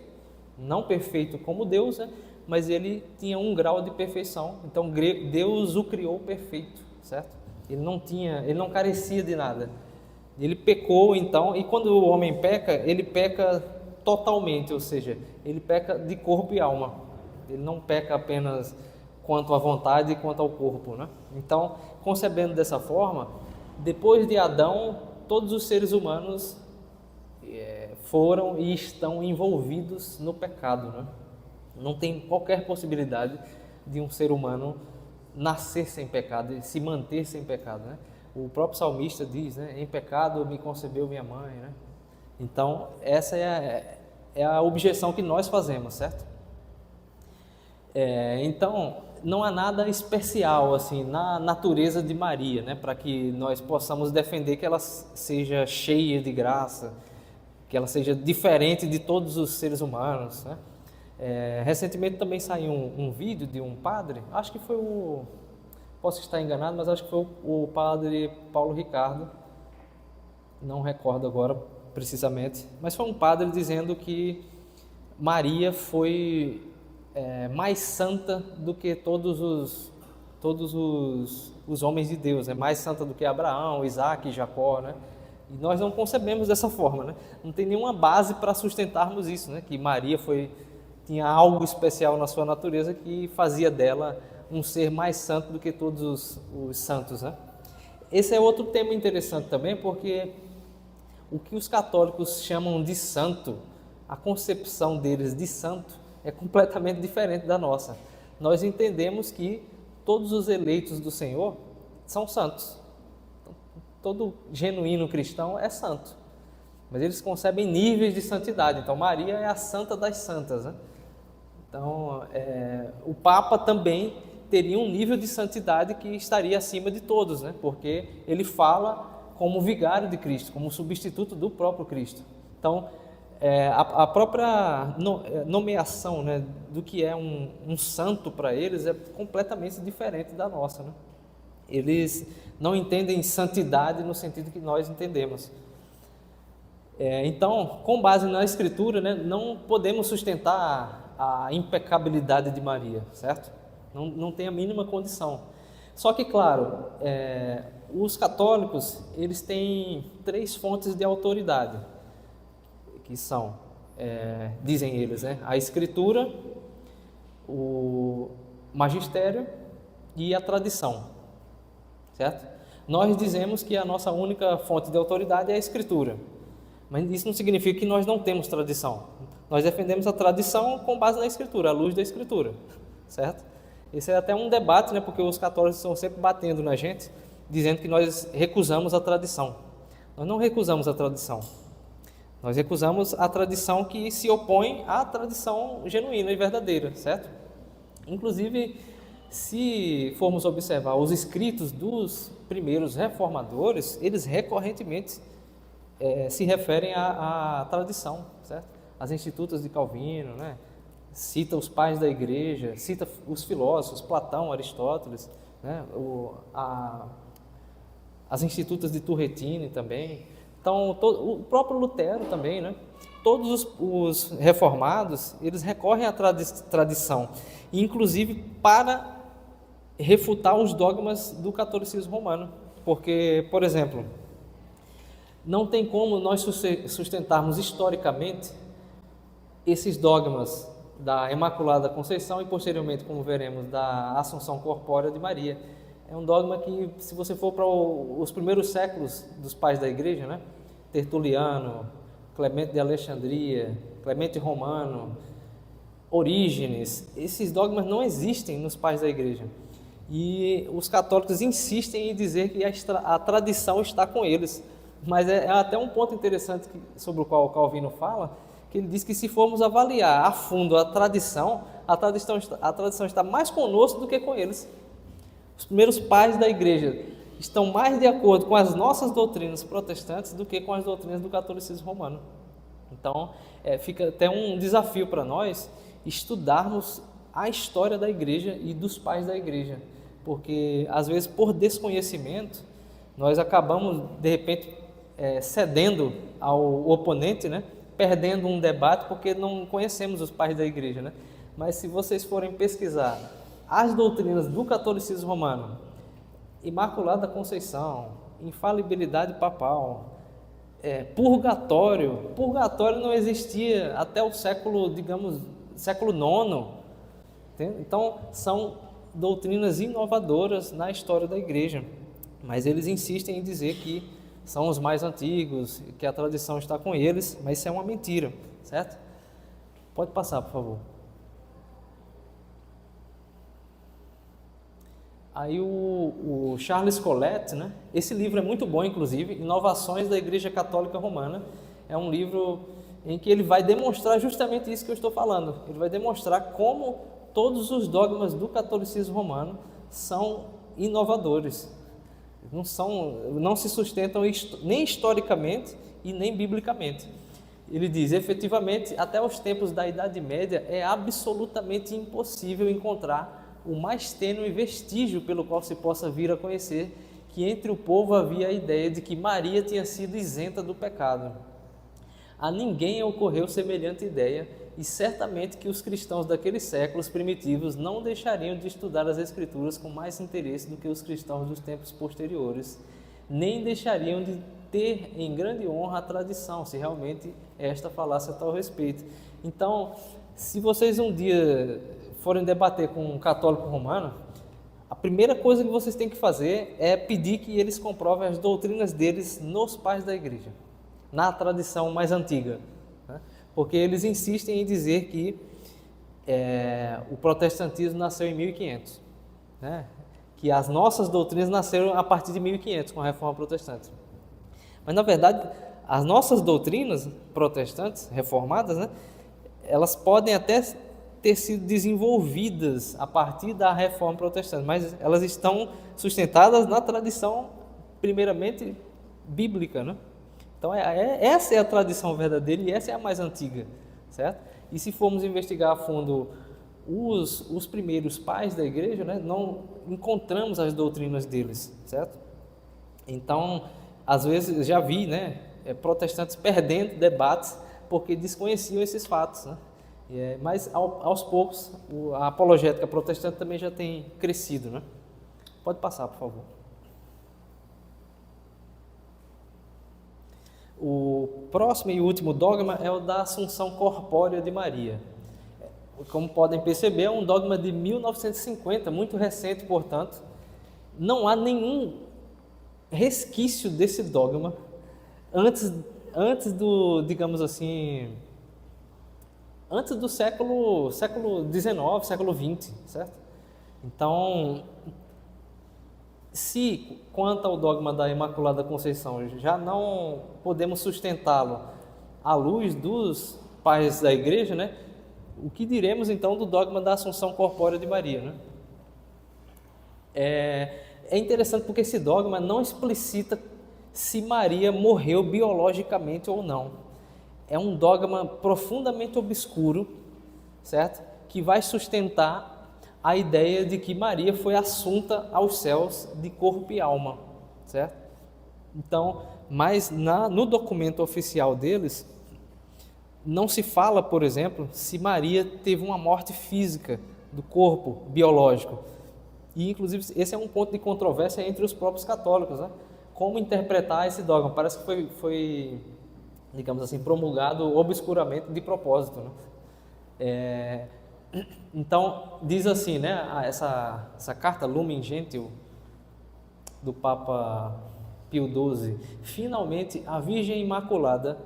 Não perfeito como Deus, né? Mas ele tinha um grau de perfeição. Então Deus o criou perfeito, certo? Ele não carecia de nada. Ele pecou então, e quando o homem peca, ele peca totalmente, ou seja, ele peca de corpo e alma. Ele não peca apenas quanto à vontade e quanto ao corpo, né? Então, concebendo dessa forma, depois de Adão, todos os seres humanos foram e estão envolvidos no pecado, né? Não tem qualquer possibilidade de um ser humano nascer sem pecado e se manter sem pecado, né? O próprio salmista diz, né? Em pecado me concebeu minha mãe, né? Então, essa é a objeção que nós fazemos, certo? Então, não há nada especial assim na natureza de Maria, né? Para que nós possamos defender que ela seja cheia de graça, que ela seja diferente de todos os seres humanos, né? Recentemente também saiu um vídeo de um padre, acho que foi posso estar enganado, mas acho que foi o padre Paulo Ricardo, não recordo agora precisamente, mas foi um padre dizendo que Maria foi mais santa do que todos os homens de Deus, mais santa do que Abraão, Isaac e Jacó, né? E nós não concebemos dessa forma, né? Não tem nenhuma base para sustentarmos isso, né? Que Maria tinha algo especial na sua natureza que fazia dela um ser mais santo do que todos os santos, né? Esse é outro tema interessante também, porque o que os católicos chamam de santo, a concepção deles de santo é completamente diferente da nossa. Nós entendemos que todos os eleitos do Senhor são santos. Todo genuíno cristão é santo. Mas eles concebem níveis de santidade. Então, Maria é a santa das santas, né? Então, o Papa também teria um nível de santidade que estaria acima de todos, né? Porque ele fala como vigário de Cristo, como substituto do próprio Cristo. Então, a própria nomeação, né, do que é um santo para eles é completamente diferente da nossa, né? Eles não entendem santidade no sentido que nós entendemos. Então, com base na Escritura, né, não podemos sustentar a impecabilidade de Maria, certo? Não tem a mínima condição. Só que, claro, os católicos, eles têm 3 fontes de autoridade, que são, dizem eles, né, a Escritura, o magistério e a tradição, certo? Nós dizemos que a nossa única fonte de autoridade é a Escritura, mas isso não significa que nós não temos tradição. Nós defendemos a tradição com base na Escritura, à luz da Escritura, certo? Esse é até um debate, né, porque os católicos estão sempre batendo na gente, dizendo que nós recusamos a tradição. Nós não recusamos a tradição. Nós recusamos a tradição que se opõe à tradição genuína e verdadeira, certo? Inclusive, se formos observar os escritos dos primeiros reformadores, eles recorrentemente se referem à tradição, certo? As Institutas de Calvino, né? Cita os pais da igreja, cita os filósofos, Platão, Aristóteles, né? As Institutas de Turretini também. Então, o próprio Lutero também, né? Todos os reformados, eles recorrem à tradição, inclusive para refutar os dogmas do catolicismo romano. Porque, por exemplo, não tem como nós sustentarmos historicamente esses dogmas da Imaculada Conceição e, posteriormente, como veremos, da Assunção Corpórea de Maria. É um dogma que, se você for para os primeiros séculos dos pais da igreja, né? Tertuliano, Clemente de Alexandria, Clemente Romano, Orígenes, esses dogmas não existem nos pais da igreja. E os católicos insistem em dizer que a tradição está com eles. Mas é até um ponto interessante sobre o qual o Calvino fala, que ele diz que se formos avaliar a fundo a tradição está mais conosco do que com eles. Os primeiros pais da igreja estão mais de acordo com as nossas doutrinas protestantes do que com as doutrinas do catolicismo romano. Então, fica até um desafio para nós estudarmos a história da igreja e dos pais da igreja, porque, às vezes, por desconhecimento, nós acabamos, de repente, cedendo ao oponente, né? Perdendo um debate porque não conhecemos os pais da igreja, né? Mas se vocês forem pesquisar as doutrinas do catolicismo romano, Imaculada Conceição, infalibilidade papal, purgatório não existia até o século IX. Então, são doutrinas inovadoras na história da igreja, mas eles insistem em dizer que são os mais antigos, que a tradição está com eles, mas isso é uma mentira, certo? Pode passar, por favor. Aí o Charles Colette, né? Esse livro é muito bom, inclusive, Inovações da Igreja Católica Romana. É um livro em que ele vai demonstrar justamente isso que eu estou falando. Ele vai demonstrar como todos os dogmas do catolicismo romano são inovadores. Não se sustentam nem historicamente e nem biblicamente. Ele diz: efetivamente, até os tempos da Idade Média é absolutamente impossível encontrar o mais tênue vestígio pelo qual se possa vir a conhecer que entre o povo havia a ideia de que Maria tinha sido isenta do pecado. A ninguém ocorreu semelhante ideia, e certamente que os cristãos daqueles séculos primitivos não deixariam de estudar as Escrituras com mais interesse do que os cristãos dos tempos posteriores, nem deixariam de ter em grande honra a tradição, se realmente esta falasse a tal respeito. Então, se vocês um dia forem debater com um católico romano, a primeira coisa que vocês têm que fazer é pedir que eles comprovem as doutrinas deles nos pais da igreja, na tradição mais antiga, né? Porque eles insistem em dizer que o protestantismo nasceu em 1500, né? Que as nossas doutrinas nasceram a partir de 1500 com a Reforma Protestante. Mas, na verdade, as nossas doutrinas protestantes, reformadas, né, elas podem até ter sido desenvolvidas a partir da Reforma Protestante, mas elas estão sustentadas na tradição, primeiramente, bíblica, né? Então, essa é a tradição verdadeira e essa é a mais antiga, certo? E se formos investigar a fundo os primeiros pais da igreja, né, não encontramos as doutrinas deles, certo? Então, às vezes, já vi, né, protestantes perdendo debates porque desconheciam esses fatos, né? Mas, aos poucos, a apologética protestante também já tem crescido, né? Pode passar, por favor. O próximo e último dogma é o da Assunção Corpórea de Maria. Como podem perceber, é um dogma de 1950, muito recente, portanto. Não há nenhum resquício desse dogma antes do, digamos assim, antes do século XIX, século XX, certo? Então, se quanto ao dogma da Imaculada Conceição já não podemos sustentá-lo à luz dos pais da igreja, né? O que diremos então do dogma da Assunção Corpórea de Maria, né? É interessante porque esse dogma não explicita se Maria morreu biologicamente ou não. É um dogma profundamente obscuro, certo? Que vai sustentar a ideia de que Maria foi assunta aos céus de corpo e alma, certo? Então, mas no documento oficial deles, não se fala, por exemplo, se Maria teve uma morte física do corpo biológico. E, inclusive, esse é um ponto de controvérsia entre os próprios católicos, né? Como interpretar esse dogma? Parece que foi, digamos assim, promulgado obscuramente de propósito, né? Então, diz assim, né, essa carta Lumen Gentium do Papa Pio XII: finalmente a Virgem Imaculada,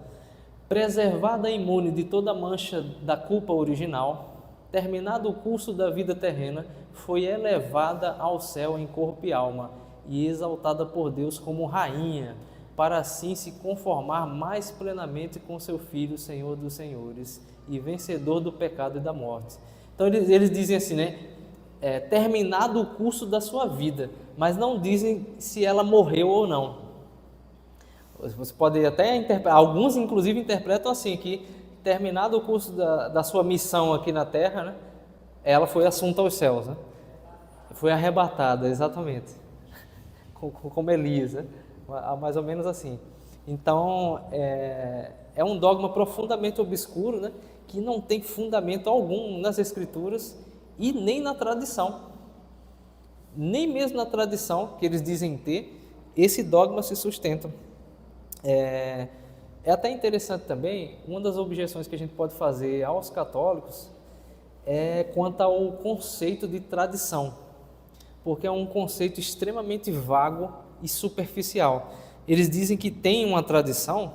preservada imune de toda mancha da culpa original, terminado o curso da vida terrena, foi elevada ao céu em corpo e alma e exaltada por Deus como rainha, para assim se conformar mais plenamente com seu Filho, Senhor dos Senhores e vencedor do pecado e da morte. Então eles dizem assim, né? Terminado o curso da sua vida, mas não dizem se ela morreu ou não. Você pode até interpretar, alguns inclusive interpretam assim, que terminado o curso da sua missão aqui na Terra, né? Ela foi assunta aos céus, né? Foi arrebatada, exatamente, como Elias, né? Mais ou menos assim. Então, é um dogma profundamente obscuro, né? Que não tem fundamento algum nas Escrituras e nem na tradição. Nem mesmo na tradição que eles dizem ter, esse dogma se sustenta. É até interessante também, uma das objeções que a gente pode fazer aos católicos é quanto ao conceito de tradição, porque é um conceito extremamente vago e superficial. Eles dizem que tem uma tradição,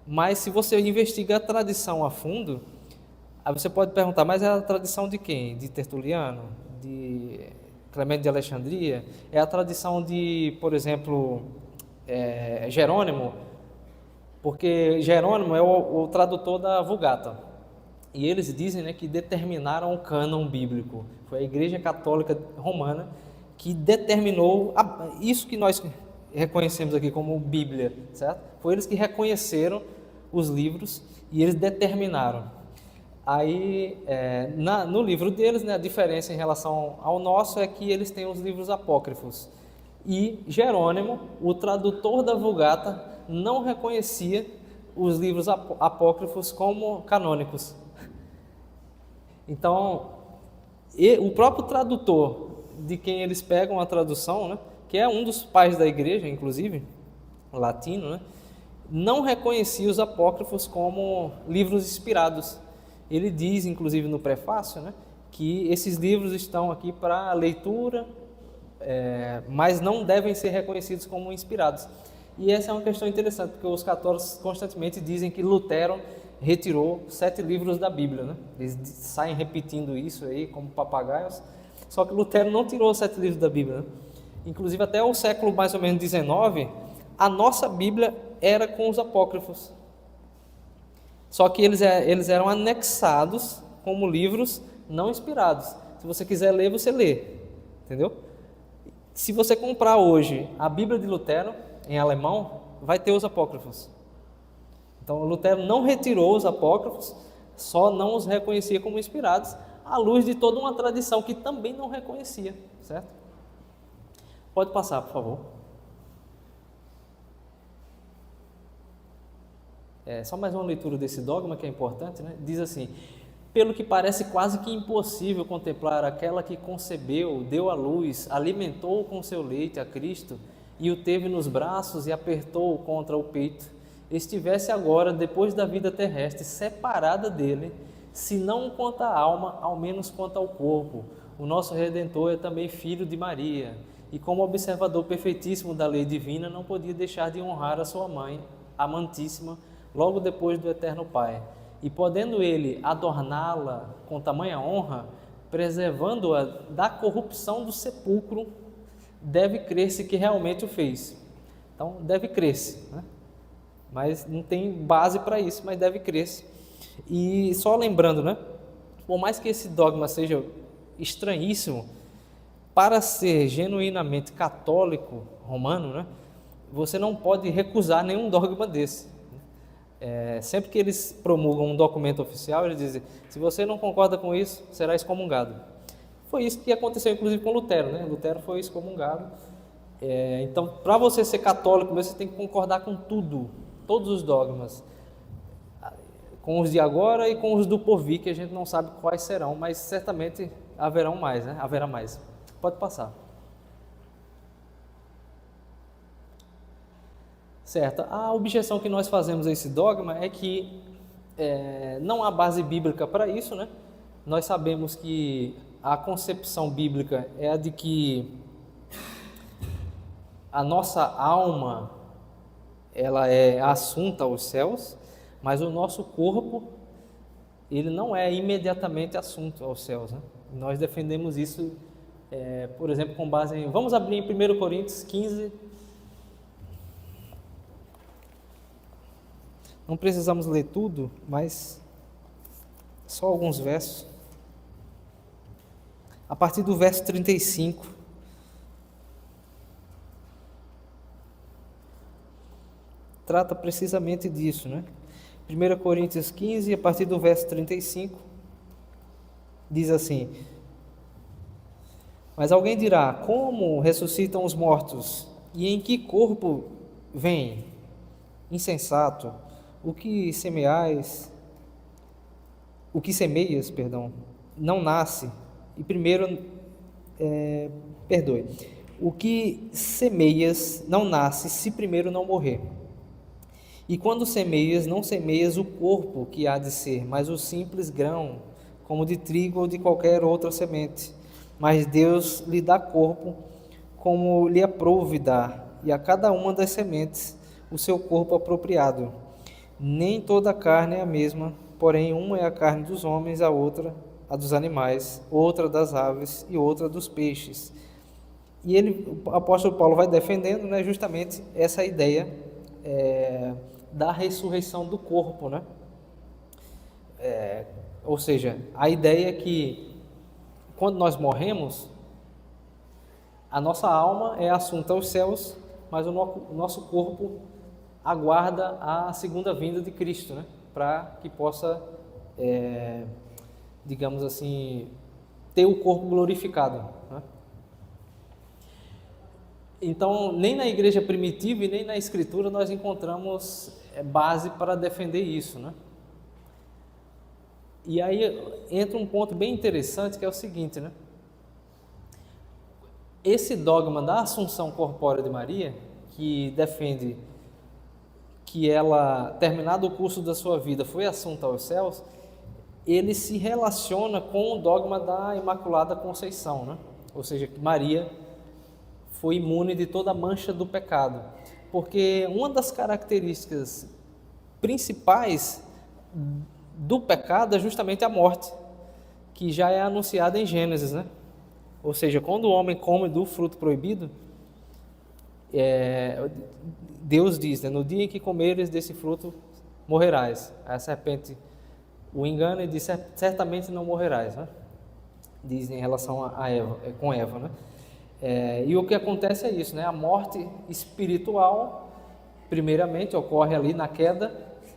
mas se você investigar a tradição a fundo, aí você pode perguntar, mas é a tradição de quem? De Tertuliano? De Clemente de Alexandria? É a tradição de, por exemplo, Jerônimo? Porque Jerônimo é o tradutor da Vulgata. E eles dizem, né, que determinaram o cânon bíblico. Foi a Igreja Católica Romana que determinou isso que nós reconhecemos aqui como Bíblia, certo? Foi eles que reconheceram os livros e eles determinaram. Aí, no livro deles, né, a diferença em relação ao nosso é que eles têm os livros apócrifos. E Jerônimo, o tradutor da Vulgata, não reconhecia os livros apócrifos como canônicos. Então, o próprio tradutor de quem eles pegam a tradução, né, que é um dos pais da igreja, inclusive, latino, né, não reconhecia os apócrifos como livros inspirados. Ele diz, inclusive no prefácio, né, que esses livros estão aqui para leitura, mas não devem ser reconhecidos como inspirados. E essa é uma questão interessante, porque os católicos constantemente dizem que Lutero retirou 7 livros da Bíblia, né? Eles saem repetindo isso aí como papagaios, só que Lutero não tirou 7 livros da Bíblia, né? Inclusive até o século mais ou menos 19, a nossa Bíblia era com os apócrifos. Só que eles eram anexados como livros não inspirados. Se você quiser ler, você lê, entendeu? Se você comprar hoje a Bíblia de Lutero, em alemão, vai ter os apócrifos. Então, Lutero não retirou os apócrifos, só não os reconhecia como inspirados, à luz de toda uma tradição que também não reconhecia, certo? Pode passar, por favor. Só mais uma leitura desse dogma que é importante, né? Diz assim: pelo que parece quase que impossível contemplar aquela que concebeu, deu à luz, alimentou com seu leite a Cristo e o teve nos braços e apertou-o contra o peito, estivesse agora, depois da vida terrestre, separada dele, se não quanto à alma, ao menos quanto ao corpo. O nosso Redentor é também filho de Maria, e como observador perfeitíssimo da lei divina, não podia deixar de honrar a sua mãe, amantíssima, logo depois do eterno Pai. E podendo ele adorná-la com tamanha honra, preservando-a da corrupção do sepulcro, deve crer-se que realmente o fez. Então, deve crer-se, né? Mas não tem base para isso, mas deve crer-se. E só lembrando, né? Por mais que esse dogma seja estranhíssimo, para ser genuinamente católico romano, né, você não pode recusar nenhum dogma desse. Sempre que eles promulgam um documento oficial, eles dizem: se você não concorda com isso, será excomungado. Foi isso que aconteceu, inclusive, com Lutero, né? Lutero foi excomungado. Então, para você ser católico, você tem que concordar com tudo, todos os dogmas, com os de agora e com os do porvir, que a gente não sabe quais serão, mas certamente haverão mais, né? Haverá mais. Pode passar. Certo. A objeção que nós fazemos a esse dogma é que não há base bíblica para isso, né? Nós sabemos que a concepção bíblica é a de que a nossa alma ela é assunta aos céus, mas o nosso corpo ele não é imediatamente assunto aos céus, né? Nós defendemos isso, por exemplo, com base em... Vamos abrir em 1 Coríntios 15. Não precisamos ler tudo, mas só alguns versos. A partir do verso 35. Trata precisamente disso, né? 1 Coríntios 15, a partir do verso 35, diz assim: mas alguém dirá: como ressuscitam os mortos? E em que corpo vêm? Insensato! O que semeias, não nasce. E primeiro, o que semeias não nasce se primeiro não morrer. E quando semeias, não semeias o corpo que há de ser, mas o simples grão, como de trigo ou de qualquer outra semente. Mas Deus lhe dá corpo como lhe aprouve dar, e a cada uma das sementes o seu corpo apropriado. Nem toda a carne é a mesma, porém uma é a carne dos homens, a outra a dos animais, outra das aves e outra dos peixes. E o apóstolo Paulo vai defendendo, né, justamente essa ideia da ressurreição do corpo, né? Ou seja, a ideia é que quando nós morremos, a nossa alma é assunta aos céus, mas o nosso corpo aguarda a segunda vinda de Cristo, né? Para que possa, digamos assim, ter o corpo glorificado, né? Então, nem na igreja primitiva e nem na Escritura nós encontramos base para defender isso, né? E aí entra um ponto bem interessante, que é o seguinte, né? Esse dogma da assunção corpórea de Maria, que defende que ela, terminado o curso da sua vida, foi assunta aos céus, ele se relaciona com o dogma da Imaculada Conceição, né? Ou seja, que Maria foi imune de toda a mancha do pecado, porque uma das características principais do pecado é justamente a morte, que já é anunciada em Gênesis, né? Ou seja, quando o homem come do fruto proibido, Deus diz, né, no dia em que comeres desse fruto, morrerás. A serpente o engana e diz, certamente não morrerás, né? Diz em relação a Eva, com Eva, né? E o que acontece é isso, né? A morte espiritual, primeiramente, ocorre ali na queda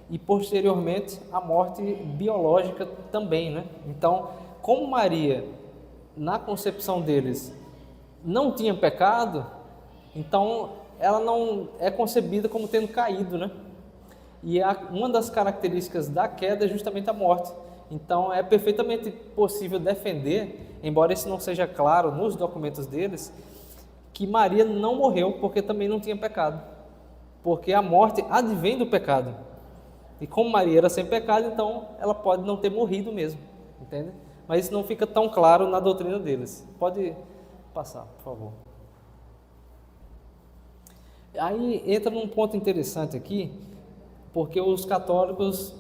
e, posteriormente, a morte biológica também, né? Então, como Maria, na concepção deles, não tinha pecado, então ela não é concebida como tendo caído, né? E uma das características da queda é justamente a morte. Então, é perfeitamente possível defender, embora isso não seja claro nos documentos deles, que Maria não morreu porque também não tinha pecado. Porque a morte advém do pecado. E como Maria era sem pecado, então ela pode não ter morrido mesmo, entende? Mas isso não fica tão claro na doutrina deles. Pode passar, por favor. Aí entra num ponto interessante aqui, porque os católicos,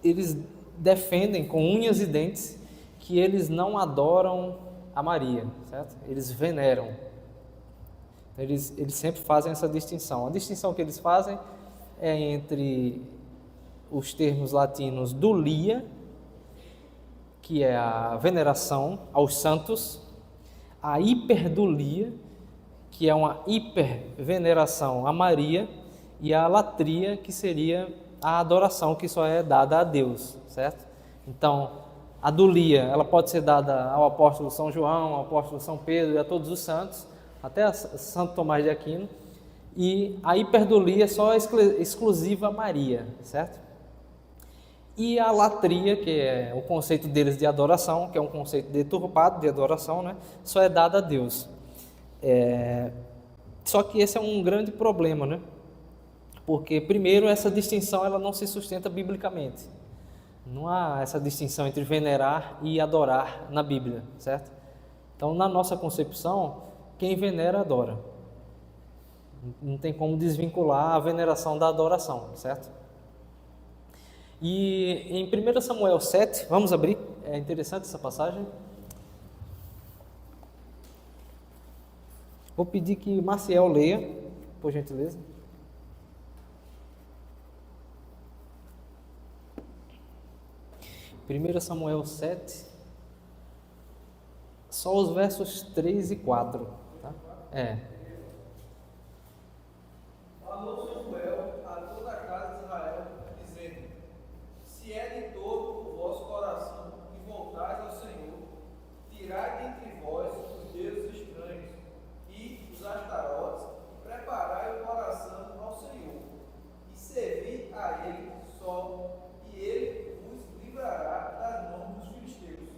eles defendem com unhas e dentes que eles não adoram a Maria, certo? Eles veneram. Eles sempre fazem essa distinção. A distinção que eles fazem é entre os termos latinos dulia, que é a veneração aos santos, a hiperdulia, que é uma hiperveneração a Maria, e a latria, que seria a adoração que só é dada a Deus, certo? Então, a dulia, ela pode ser dada ao apóstolo São João, ao apóstolo São Pedro e a todos os santos, até a Santo Tomás de Aquino, e a hiperdulia é só exclusiva a Maria, certo? E a latria, que é o conceito deles de adoração, que é um conceito deturpado de adoração, né? Só é dada a Deus. Só que esse é um grande problema, né? Porque, primeiro, essa distinção ela não se sustenta biblicamente. Não há essa distinção entre venerar e adorar na Bíblia, certo? Então, na nossa concepção, quem venera, adora. Não tem como desvincular a veneração da adoração, certo? E em 1 Samuel 7, vamos abrir, é interessante essa passagem. Vou pedir que Maciel leia, por gentileza. 1 Samuel 7, só os versos 3 e 4. Tá? Falou Samuel a toda a casa de Israel, dizendo: se é de todo o vosso coração que voltais ao Senhor, tirai dentre vós os deuses estranhos e os astarotes, e preparai o coração ao Senhor, e servi a Ele só, e Ele vos livrará das mãos dos filisteus.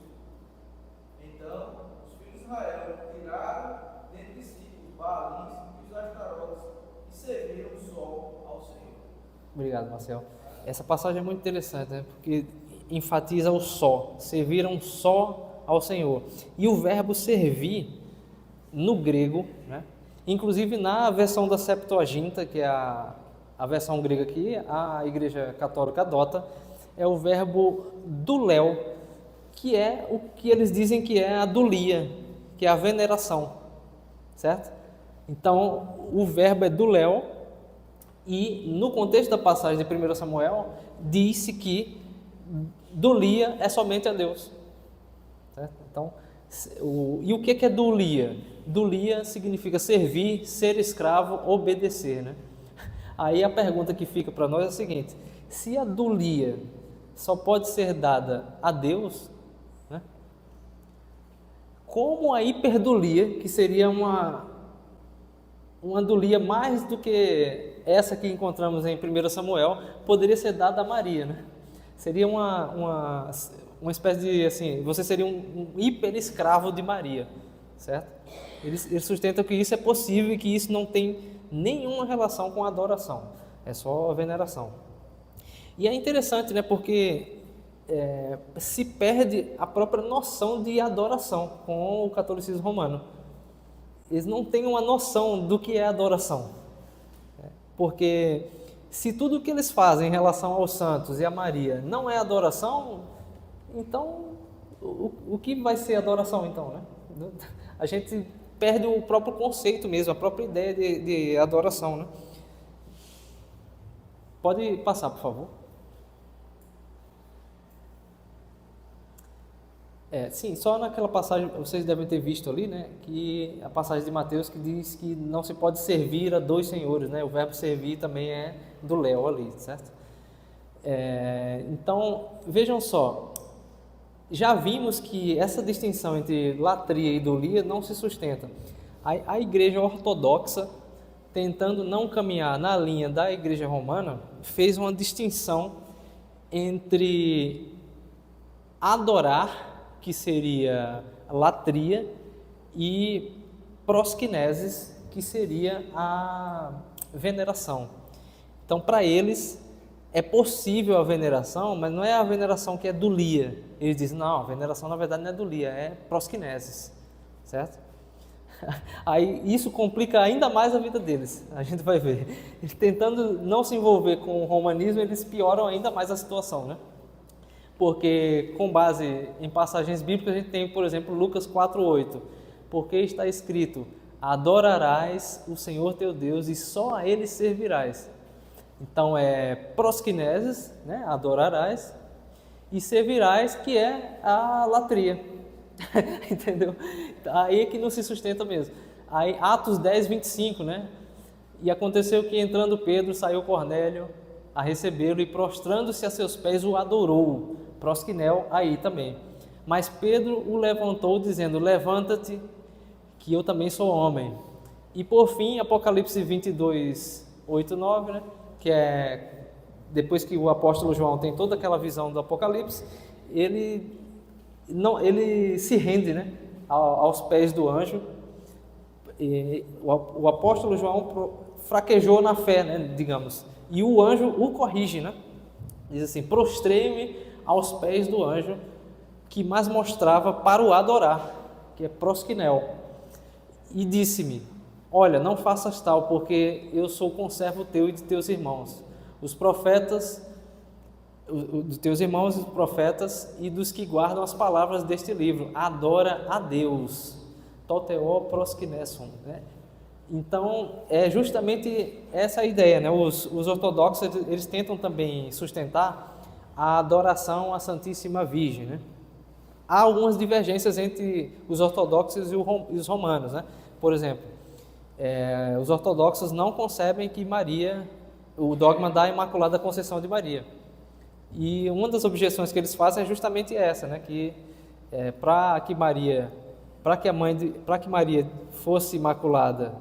Então os filhos de Israel tiraram dentre si os Baalins e os astarotes, e serviram só ao Senhor. Obrigado, Marcel. Essa passagem é muito interessante, né? Porque enfatiza o só, serviram só ao Senhor. E o verbo servir, no grego, né? Inclusive na versão da Septuaginta, que é a versão grega que a Igreja Católica adota, é o verbo duléu, que é o que eles dizem que é a dulia, que é a veneração, certo? Então, o verbo é duléu, e no contexto da passagem de 1 Samuel, diz-se que dulia é somente a Deus, certo? Então, e o que é dulia? Dulia significa servir, ser escravo, obedecer, né? Aí a pergunta que fica para nós é a seguinte: se a dulia só pode ser dada a Deus, né? Como a hiperdulia, que seria uma dulia mais do que essa que encontramos em 1 Samuel, poderia ser dada a Maria, né? Seria uma espécie de, assim, você seria um hiper escravo de Maria, certo? Eles sustentam que isso é possível e que isso não tem nenhuma relação com a adoração, é só a veneração. E é interessante, né, porque se perde a própria noção de adoração com o catolicismo romano. Eles não têm uma noção do que é adoração, porque se tudo o que eles fazem em relação aos santos e a Maria não é adoração, então o que vai ser adoração então, né? A gente perde o próprio conceito mesmo, a própria ideia de adoração, né? Pode passar, por favor. Sim, só naquela passagem, vocês devem ter visto ali, né, que a passagem de Mateus que diz que não se pode servir a dois senhores, né, o verbo servir também é do Léo ali, certo? Então, vejam só, já vimos que essa distinção entre latria e idolia não se sustenta. A igreja ortodoxa, tentando não caminhar na linha da igreja romana, fez uma distinção entre adorar, que seria latria, e prosquineses, que seria a veneração. Então, para eles, é possível a veneração, mas não é a veneração que é dulia. Eles dizem, não, a veneração na verdade não é dulia, é prosquineses, certo? Aí isso complica ainda mais a vida deles, a gente vai ver. Eles tentando não se envolver com o romanismo, eles pioram ainda mais a situação, né? Porque, com base em passagens bíblicas, a gente tem, por exemplo, Lucas 4:8. Porque está escrito, adorarás o Senhor teu Deus e só a Ele servirás. Então, é prosquineses, né? Adorarás, e servirás, que é a latria. Entendeu? Aí é que não se sustenta mesmo. Aí, Atos 10:25, né? E aconteceu que, entrando Pedro, saiu Cornélio a recebê-lo e, prostrando-se a seus pés, o adorou. Prosquinel aí também. Mas Pedro o levantou, dizendo, levanta-te, que eu também sou homem. E por fim, Apocalipse 22:8-9, né? Que é depois que o apóstolo João tem toda aquela visão do Apocalipse, ele se rende, né, aos pés do anjo. E o apóstolo João fraquejou na fé, né, digamos, e o anjo o corrige, né? Diz assim, prostrei-me aos pés do anjo que mais mostrava para o adorar, que é prosquinel, e disse-me, olha, não faças tal, porque eu sou conservo teu e de teus irmãos, os profetas, dos teus irmãos os profetas e dos que guardam as palavras deste livro, adora a Deus, toteo prosquinesson, né? Então, é justamente essa a ideia, né? Os ortodoxos, eles tentam também sustentar a adoração à Santíssima Virgem, né? Há algumas divergências entre os ortodoxos e os romanos, né? Por exemplo, os ortodoxos não concebem que Maria, o dogma da Imaculada Conceição de Maria. E uma das objeções que eles fazem é justamente essa, né? Que para que Maria fosse imaculada,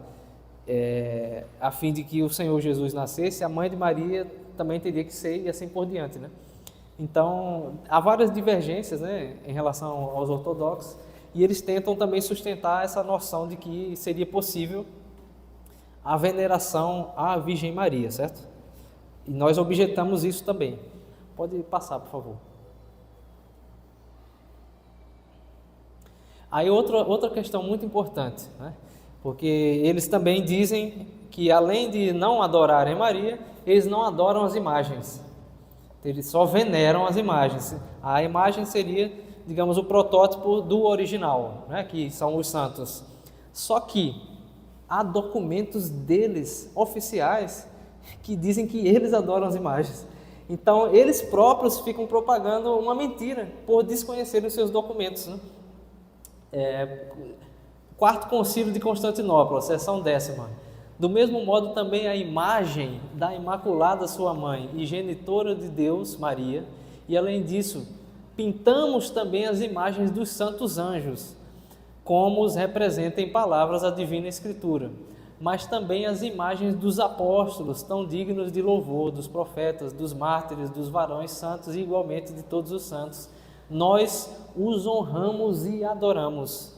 a fim de que o Senhor Jesus nascesse, a mãe de Maria também teria que ser, e assim por diante, né? Então, há várias divergências, né, em relação aos ortodoxos, e eles tentam também sustentar essa noção de que seria possível a veneração à Virgem Maria, certo? E nós objetamos isso também. Pode passar, por favor. Aí outra questão muito importante, né? Porque eles também dizem que, além de não adorarem Maria, eles não adoram as imagens. Eles só veneram as imagens. A imagem seria, digamos, o protótipo do original, né? Que são os santos. Só que há documentos deles, oficiais, que dizem que eles adoram as imagens. Então, eles próprios ficam propagando uma mentira por desconhecerem os seus documentos, né? Quarto Concílio de Constantinopla, seção 10ª. Do mesmo modo também a imagem da Imaculada sua mãe e genitora de Deus, Maria, e além disso, pintamos também as imagens dos santos anjos, como os representa em palavras a Divina Escritura, mas também as imagens dos apóstolos, tão dignos de louvor, dos profetas, dos mártires, dos varões santos e igualmente de todos os santos. Nós os honramos e adoramos.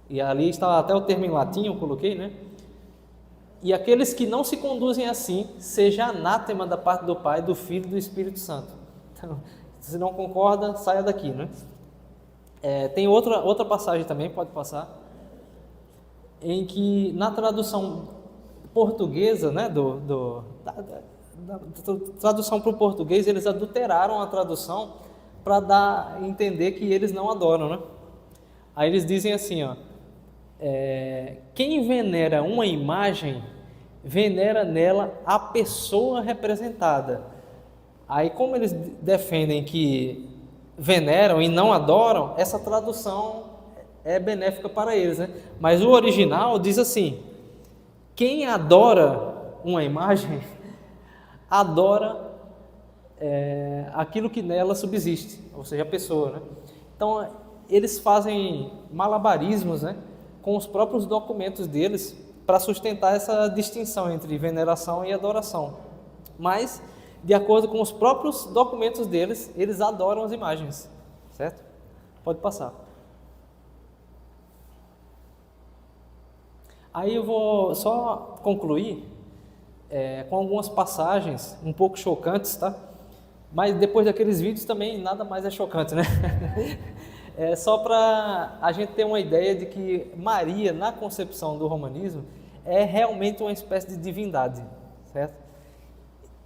E ali está até o termo em latim, eu coloquei, né? E aqueles que não se conduzem assim, seja anátema da parte do Pai, do Filho e do Espírito Santo. Então, se não concorda, saia daqui, né? Tem outra passagem também, pode passar, em que na tradução portuguesa, né, da tradução para o português, eles adulteraram a tradução para dar a entender que eles não adoram, né? Aí eles dizem assim, ó, quem venera uma imagem, venera nela a pessoa representada. Aí, como eles defendem que veneram e não adoram, essa tradução é benéfica para eles, né? Mas o original diz assim: quem adora uma imagem, adora aquilo que nela subsiste, ou seja, a pessoa, né? Então, eles fazem malabarismos, né, com os próprios documentos deles para sustentar essa distinção entre veneração e adoração. Mas, de acordo com os próprios documentos deles, eles adoram as imagens, certo? Pode passar. Aí eu vou só concluir com algumas passagens um pouco chocantes, tá? Mas depois daqueles vídeos também nada mais é chocante, né? Só para a gente ter uma ideia de que Maria, na concepção do romanismo, é realmente uma espécie de divindade, certo?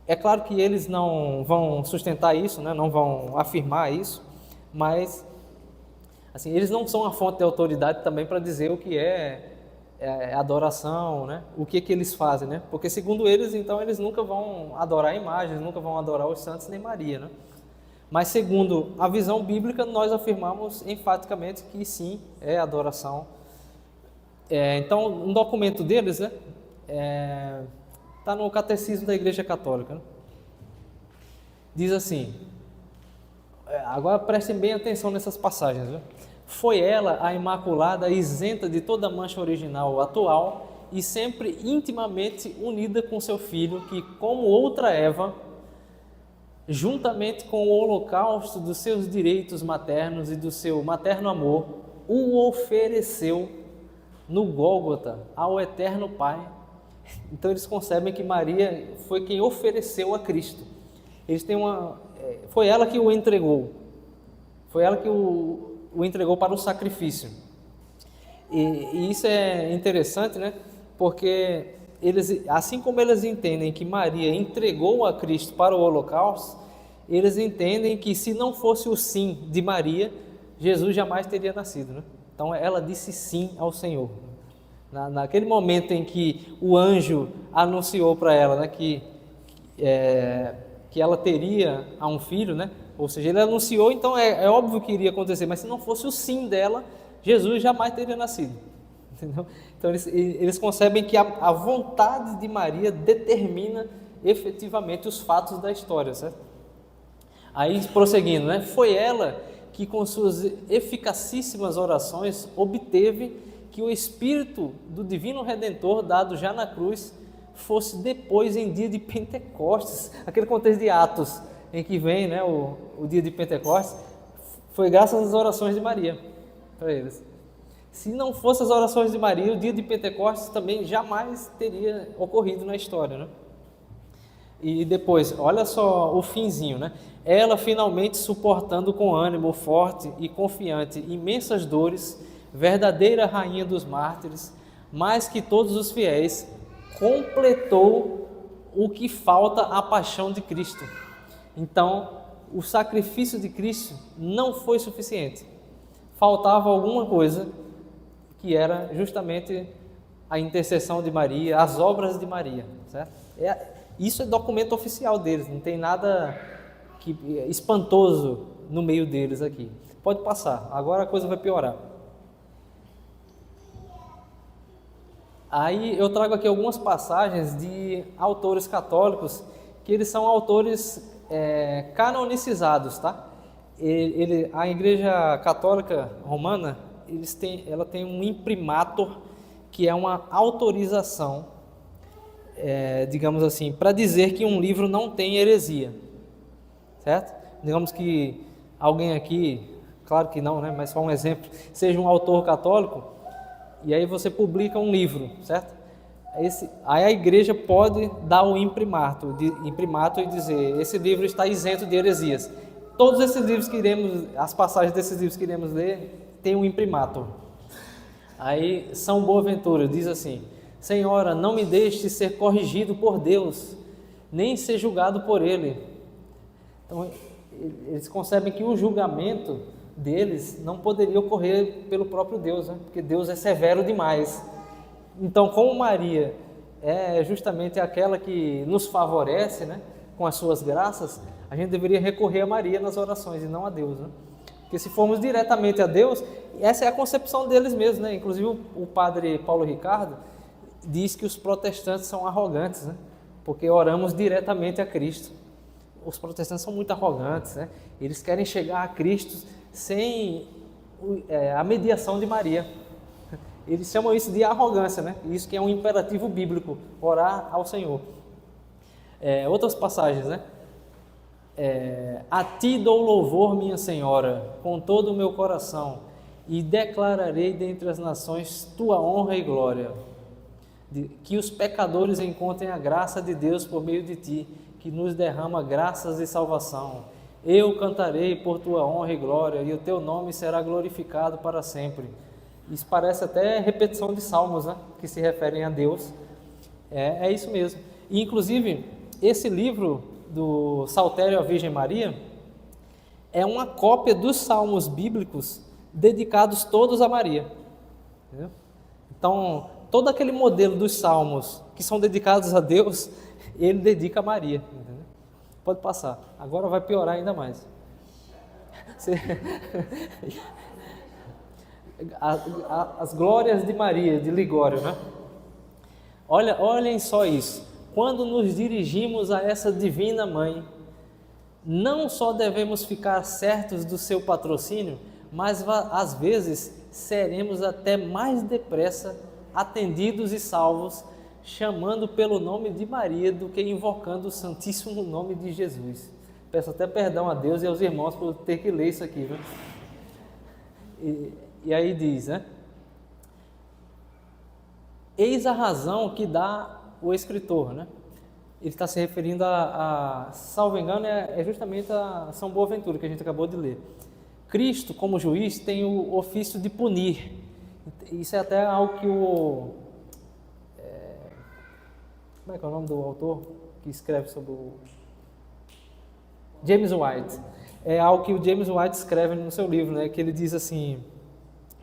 É claro que eles não vão sustentar isso, né? Não vão afirmar isso, mas assim, eles não são a fonte de autoridade também para dizer o que é adoração, né? O que eles fazem, né? Porque segundo eles, então, eles nunca vão adorar imagens, nunca vão adorar os santos nem Maria, né? Mas segundo a visão bíblica, nós afirmamos enfaticamente que sim, é adoração. Então, um documento deles, né? Está no Catecismo da Igreja Católica, né? Diz assim, agora prestem bem atenção nessas passagens, né? Foi ela a Imaculada, isenta de toda mancha original atual e sempre intimamente unida com seu filho, que, como outra Eva, juntamente com o holocausto dos seus direitos maternos e do seu materno amor, o ofereceu no Gólgota ao Eterno Pai. Então eles concebem que Maria foi quem ofereceu a Cristo. Eles têm foi ela que o entregou. Foi ela que o entregou para o sacrifício. E isso é interessante, né? Porque eles, assim como eles entendem que Maria entregou a Cristo para o holocausto, eles entendem que se não fosse o sim de Maria, Jesus jamais teria nascido, né? Então ela disse sim ao Senhor. Naquele momento em que o anjo anunciou para ela, né, que ela teria um filho, né? Ou seja, ele anunciou, então é óbvio que iria acontecer, mas se não fosse o sim dela, Jesus jamais teria nascido. Entendeu? Então eles concebem que a vontade de Maria determina efetivamente os fatos da história, certo? Aí prosseguindo, né? Foi ela que com suas eficacíssimas orações obteve que o Espírito do Divino Redentor dado já na cruz fosse depois em dia de Pentecostes, aquele contexto de Atos em que vem, né, o dia de Pentecostes, foi graças às orações de Maria para eles. Se não fossem as orações de Maria, o dia de Pentecostes também jamais teria ocorrido na história, né? E depois, olha só o finzinho, né? Ela finalmente suportando com ânimo forte e confiante imensas dores, verdadeira rainha dos mártires, mais que todos os fiéis, completou o que falta à paixão de Cristo. Então, o sacrifício de Cristo não foi suficiente. Faltava alguma coisa, que era justamente a intercessão de Maria, as obras de Maria, certo? Isso é documento oficial deles, não tem nada espantoso no meio deles aqui. Pode passar, agora a coisa vai piorar. Aí eu trago aqui algumas passagens de autores católicos que eles são autores canonicizados, tá? A Igreja Católica Romana, ela tem um imprimatur, que é uma autorização, digamos assim, para dizer que um livro não tem heresia, certo? Digamos que alguém aqui, claro que não, né? Mas só um exemplo, seja um autor católico, e aí você publica um livro, certo? Aí a igreja pode dar o imprimatur e dizer, esse livro está isento de heresias. Todos esses livros as passagens desses livros que iremos ler, tem um imprimatur. Aí São Boaventura diz assim: Senhora, não me deixe ser corrigido por Deus, nem ser julgado por Ele. Então, eles concebem que o julgamento deles não poderia ocorrer pelo próprio Deus, né? Porque Deus é severo demais. Então, como Maria é justamente aquela que nos favorece, né, com as suas graças, a gente deveria recorrer a Maria nas orações e não a Deus, né? Porque se formos diretamente a Deus, essa é a concepção deles mesmos, né? Inclusive o padre Paulo Ricardo diz que os protestantes são arrogantes, né? Porque oramos diretamente a Cristo. Os protestantes são muito arrogantes, né? Eles querem chegar a Cristo sem a mediação de Maria. Eles chamam isso de arrogância, né? Isso que é um imperativo bíblico, orar ao Senhor. Outras passagens, né? A ti dou louvor, minha Senhora, com todo o meu coração, e declararei dentre as nações tua honra e glória. Que os pecadores encontrem a graça de Deus por meio de ti, que nos derrama graças de salvação. Eu cantarei por tua honra e glória, e o teu nome será glorificado para sempre. Isso parece até repetição de salmos, né? Que se referem a Deus. É isso mesmo. E, inclusive, esse livro do Saltério à Virgem Maria é uma cópia dos salmos bíblicos dedicados todos a Maria. Entendeu? Então, todo aquele modelo dos salmos que são dedicados a Deus, ele dedica a Maria. Entendeu? Pode passar. Agora vai piorar ainda mais. As glórias de Maria, de Ligório, né? Olhem só isso. Quando nos dirigimos a essa divina mãe, não só devemos ficar certos do seu patrocínio, mas às vezes seremos até mais depressa atendidos e salvos, chamando pelo nome de Maria do que invocando o santíssimo nome de Jesus. Peço até perdão a Deus e aos irmãos por ter que ler isso aqui, viu? E aí diz, né? Eis a razão que dá o escritor, né? Ele está se referindo salvo engano, justamente a São Boaventura, que a gente acabou de ler. Cristo, como juiz, tem o ofício de punir. Isso é até algo que como é que é o nome do autor que escreve sobre James White. É algo que o James White escreve no seu livro, né? Que ele diz assim,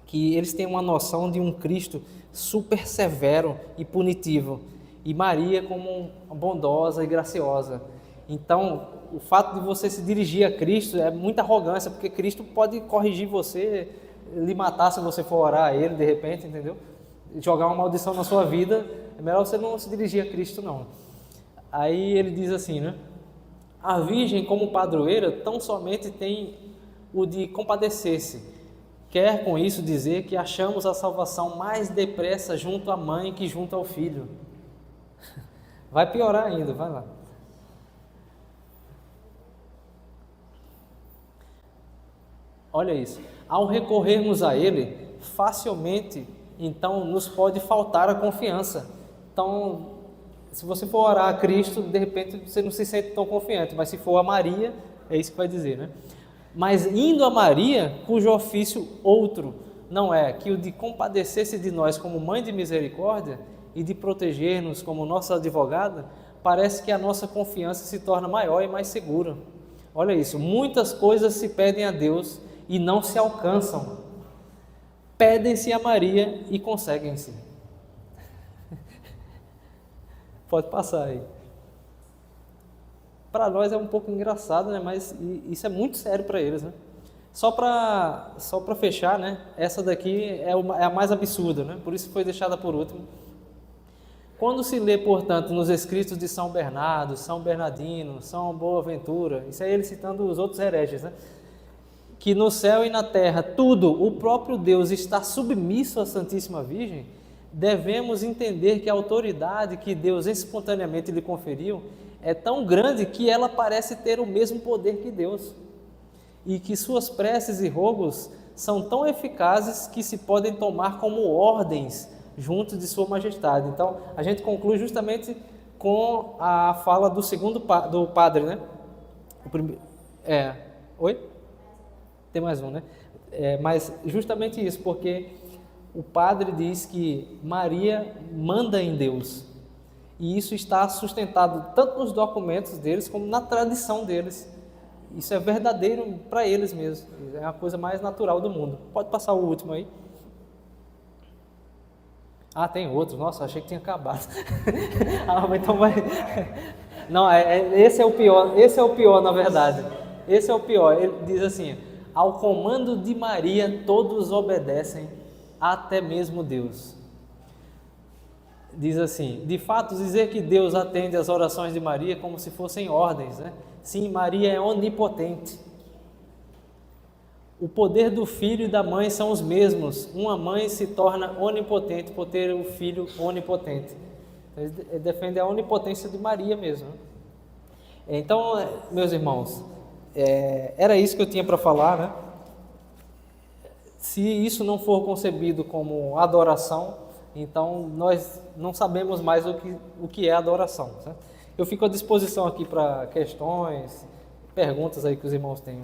que eles têm uma noção de um Cristo super severo e punitivo, e Maria como bondosa e graciosa. Então, o fato de você se dirigir a Cristo é muita arrogância, porque Cristo pode corrigir você, lhe matar se você for orar a Ele de repente, entendeu? Jogar uma maldição na sua vida, é melhor você não se dirigir a Cristo, não. Aí ele diz assim, né? A Virgem, como padroeira, tão somente tem o de compadecer-se. Quer com isso dizer que achamos a salvação mais depressa junto à mãe que junto ao filho. Vai piorar ainda, vai lá. Olha isso. Ao recorrermos a Ele, facilmente, então, nos pode faltar a confiança. Então, se você for orar a Cristo, de repente você não se sente tão confiante, mas se for a Maria, é isso que vai dizer, né? Mas indo a Maria, cujo ofício outro não é que o de compadecer-se de nós como mãe de misericórdia e de proteger-nos como nossa advogada, parece que a nossa confiança se torna maior e mais segura. Olha isso, muitas coisas se pedem a Deus e não se alcançam. Pedem-se a Maria e conseguem-se. Pode passar aí. Para nós é um pouco engraçado, né? Mas isso é muito sério para eles, né? Só para fechar, né? Essa daqui é a mais absurda, né? Por isso foi deixada por último. Quando se lê, portanto, nos escritos de São Bernardo, São Bernardino, São Boaventura, isso é ele citando os outros hereges, né? Que no céu e na terra tudo, o próprio Deus está submisso à Santíssima Virgem, devemos entender que a autoridade que Deus espontaneamente lhe conferiu é tão grande que ela parece ter o mesmo poder que Deus, e que suas preces e rogos são tão eficazes que se podem tomar como ordens junto de Sua Majestade. Então, a gente conclui justamente com a fala do do padre, né? Oi? Tem mais um, né? Mas justamente isso, porque o padre diz que Maria manda em Deus. E isso está sustentado tanto nos documentos deles como na tradição deles. Isso é verdadeiro para eles mesmos. É a coisa mais natural do mundo. Pode passar o último aí. Ah, tem outro. Nossa, achei que tinha acabado. Mas então vai. Não, esse é o pior. Esse é o pior, na verdade. Esse é o pior. Ele diz assim: ao comando de Maria todos obedecem, até mesmo Deus. Diz assim: de fato, dizer que Deus atende às orações de Maria como se fossem ordens, né? Sim, Maria é onipotente. O poder do filho e da mãe são os mesmos. Uma mãe se torna onipotente por ter o filho onipotente. Ele defende a onipotência de Maria mesmo. Então, meus irmãos, era isso que eu tinha para falar, né? Se isso não for concebido como adoração, então nós não sabemos mais o que é adoração, certo? Eu fico à disposição aqui para questões, perguntas aí que os irmãos tenham.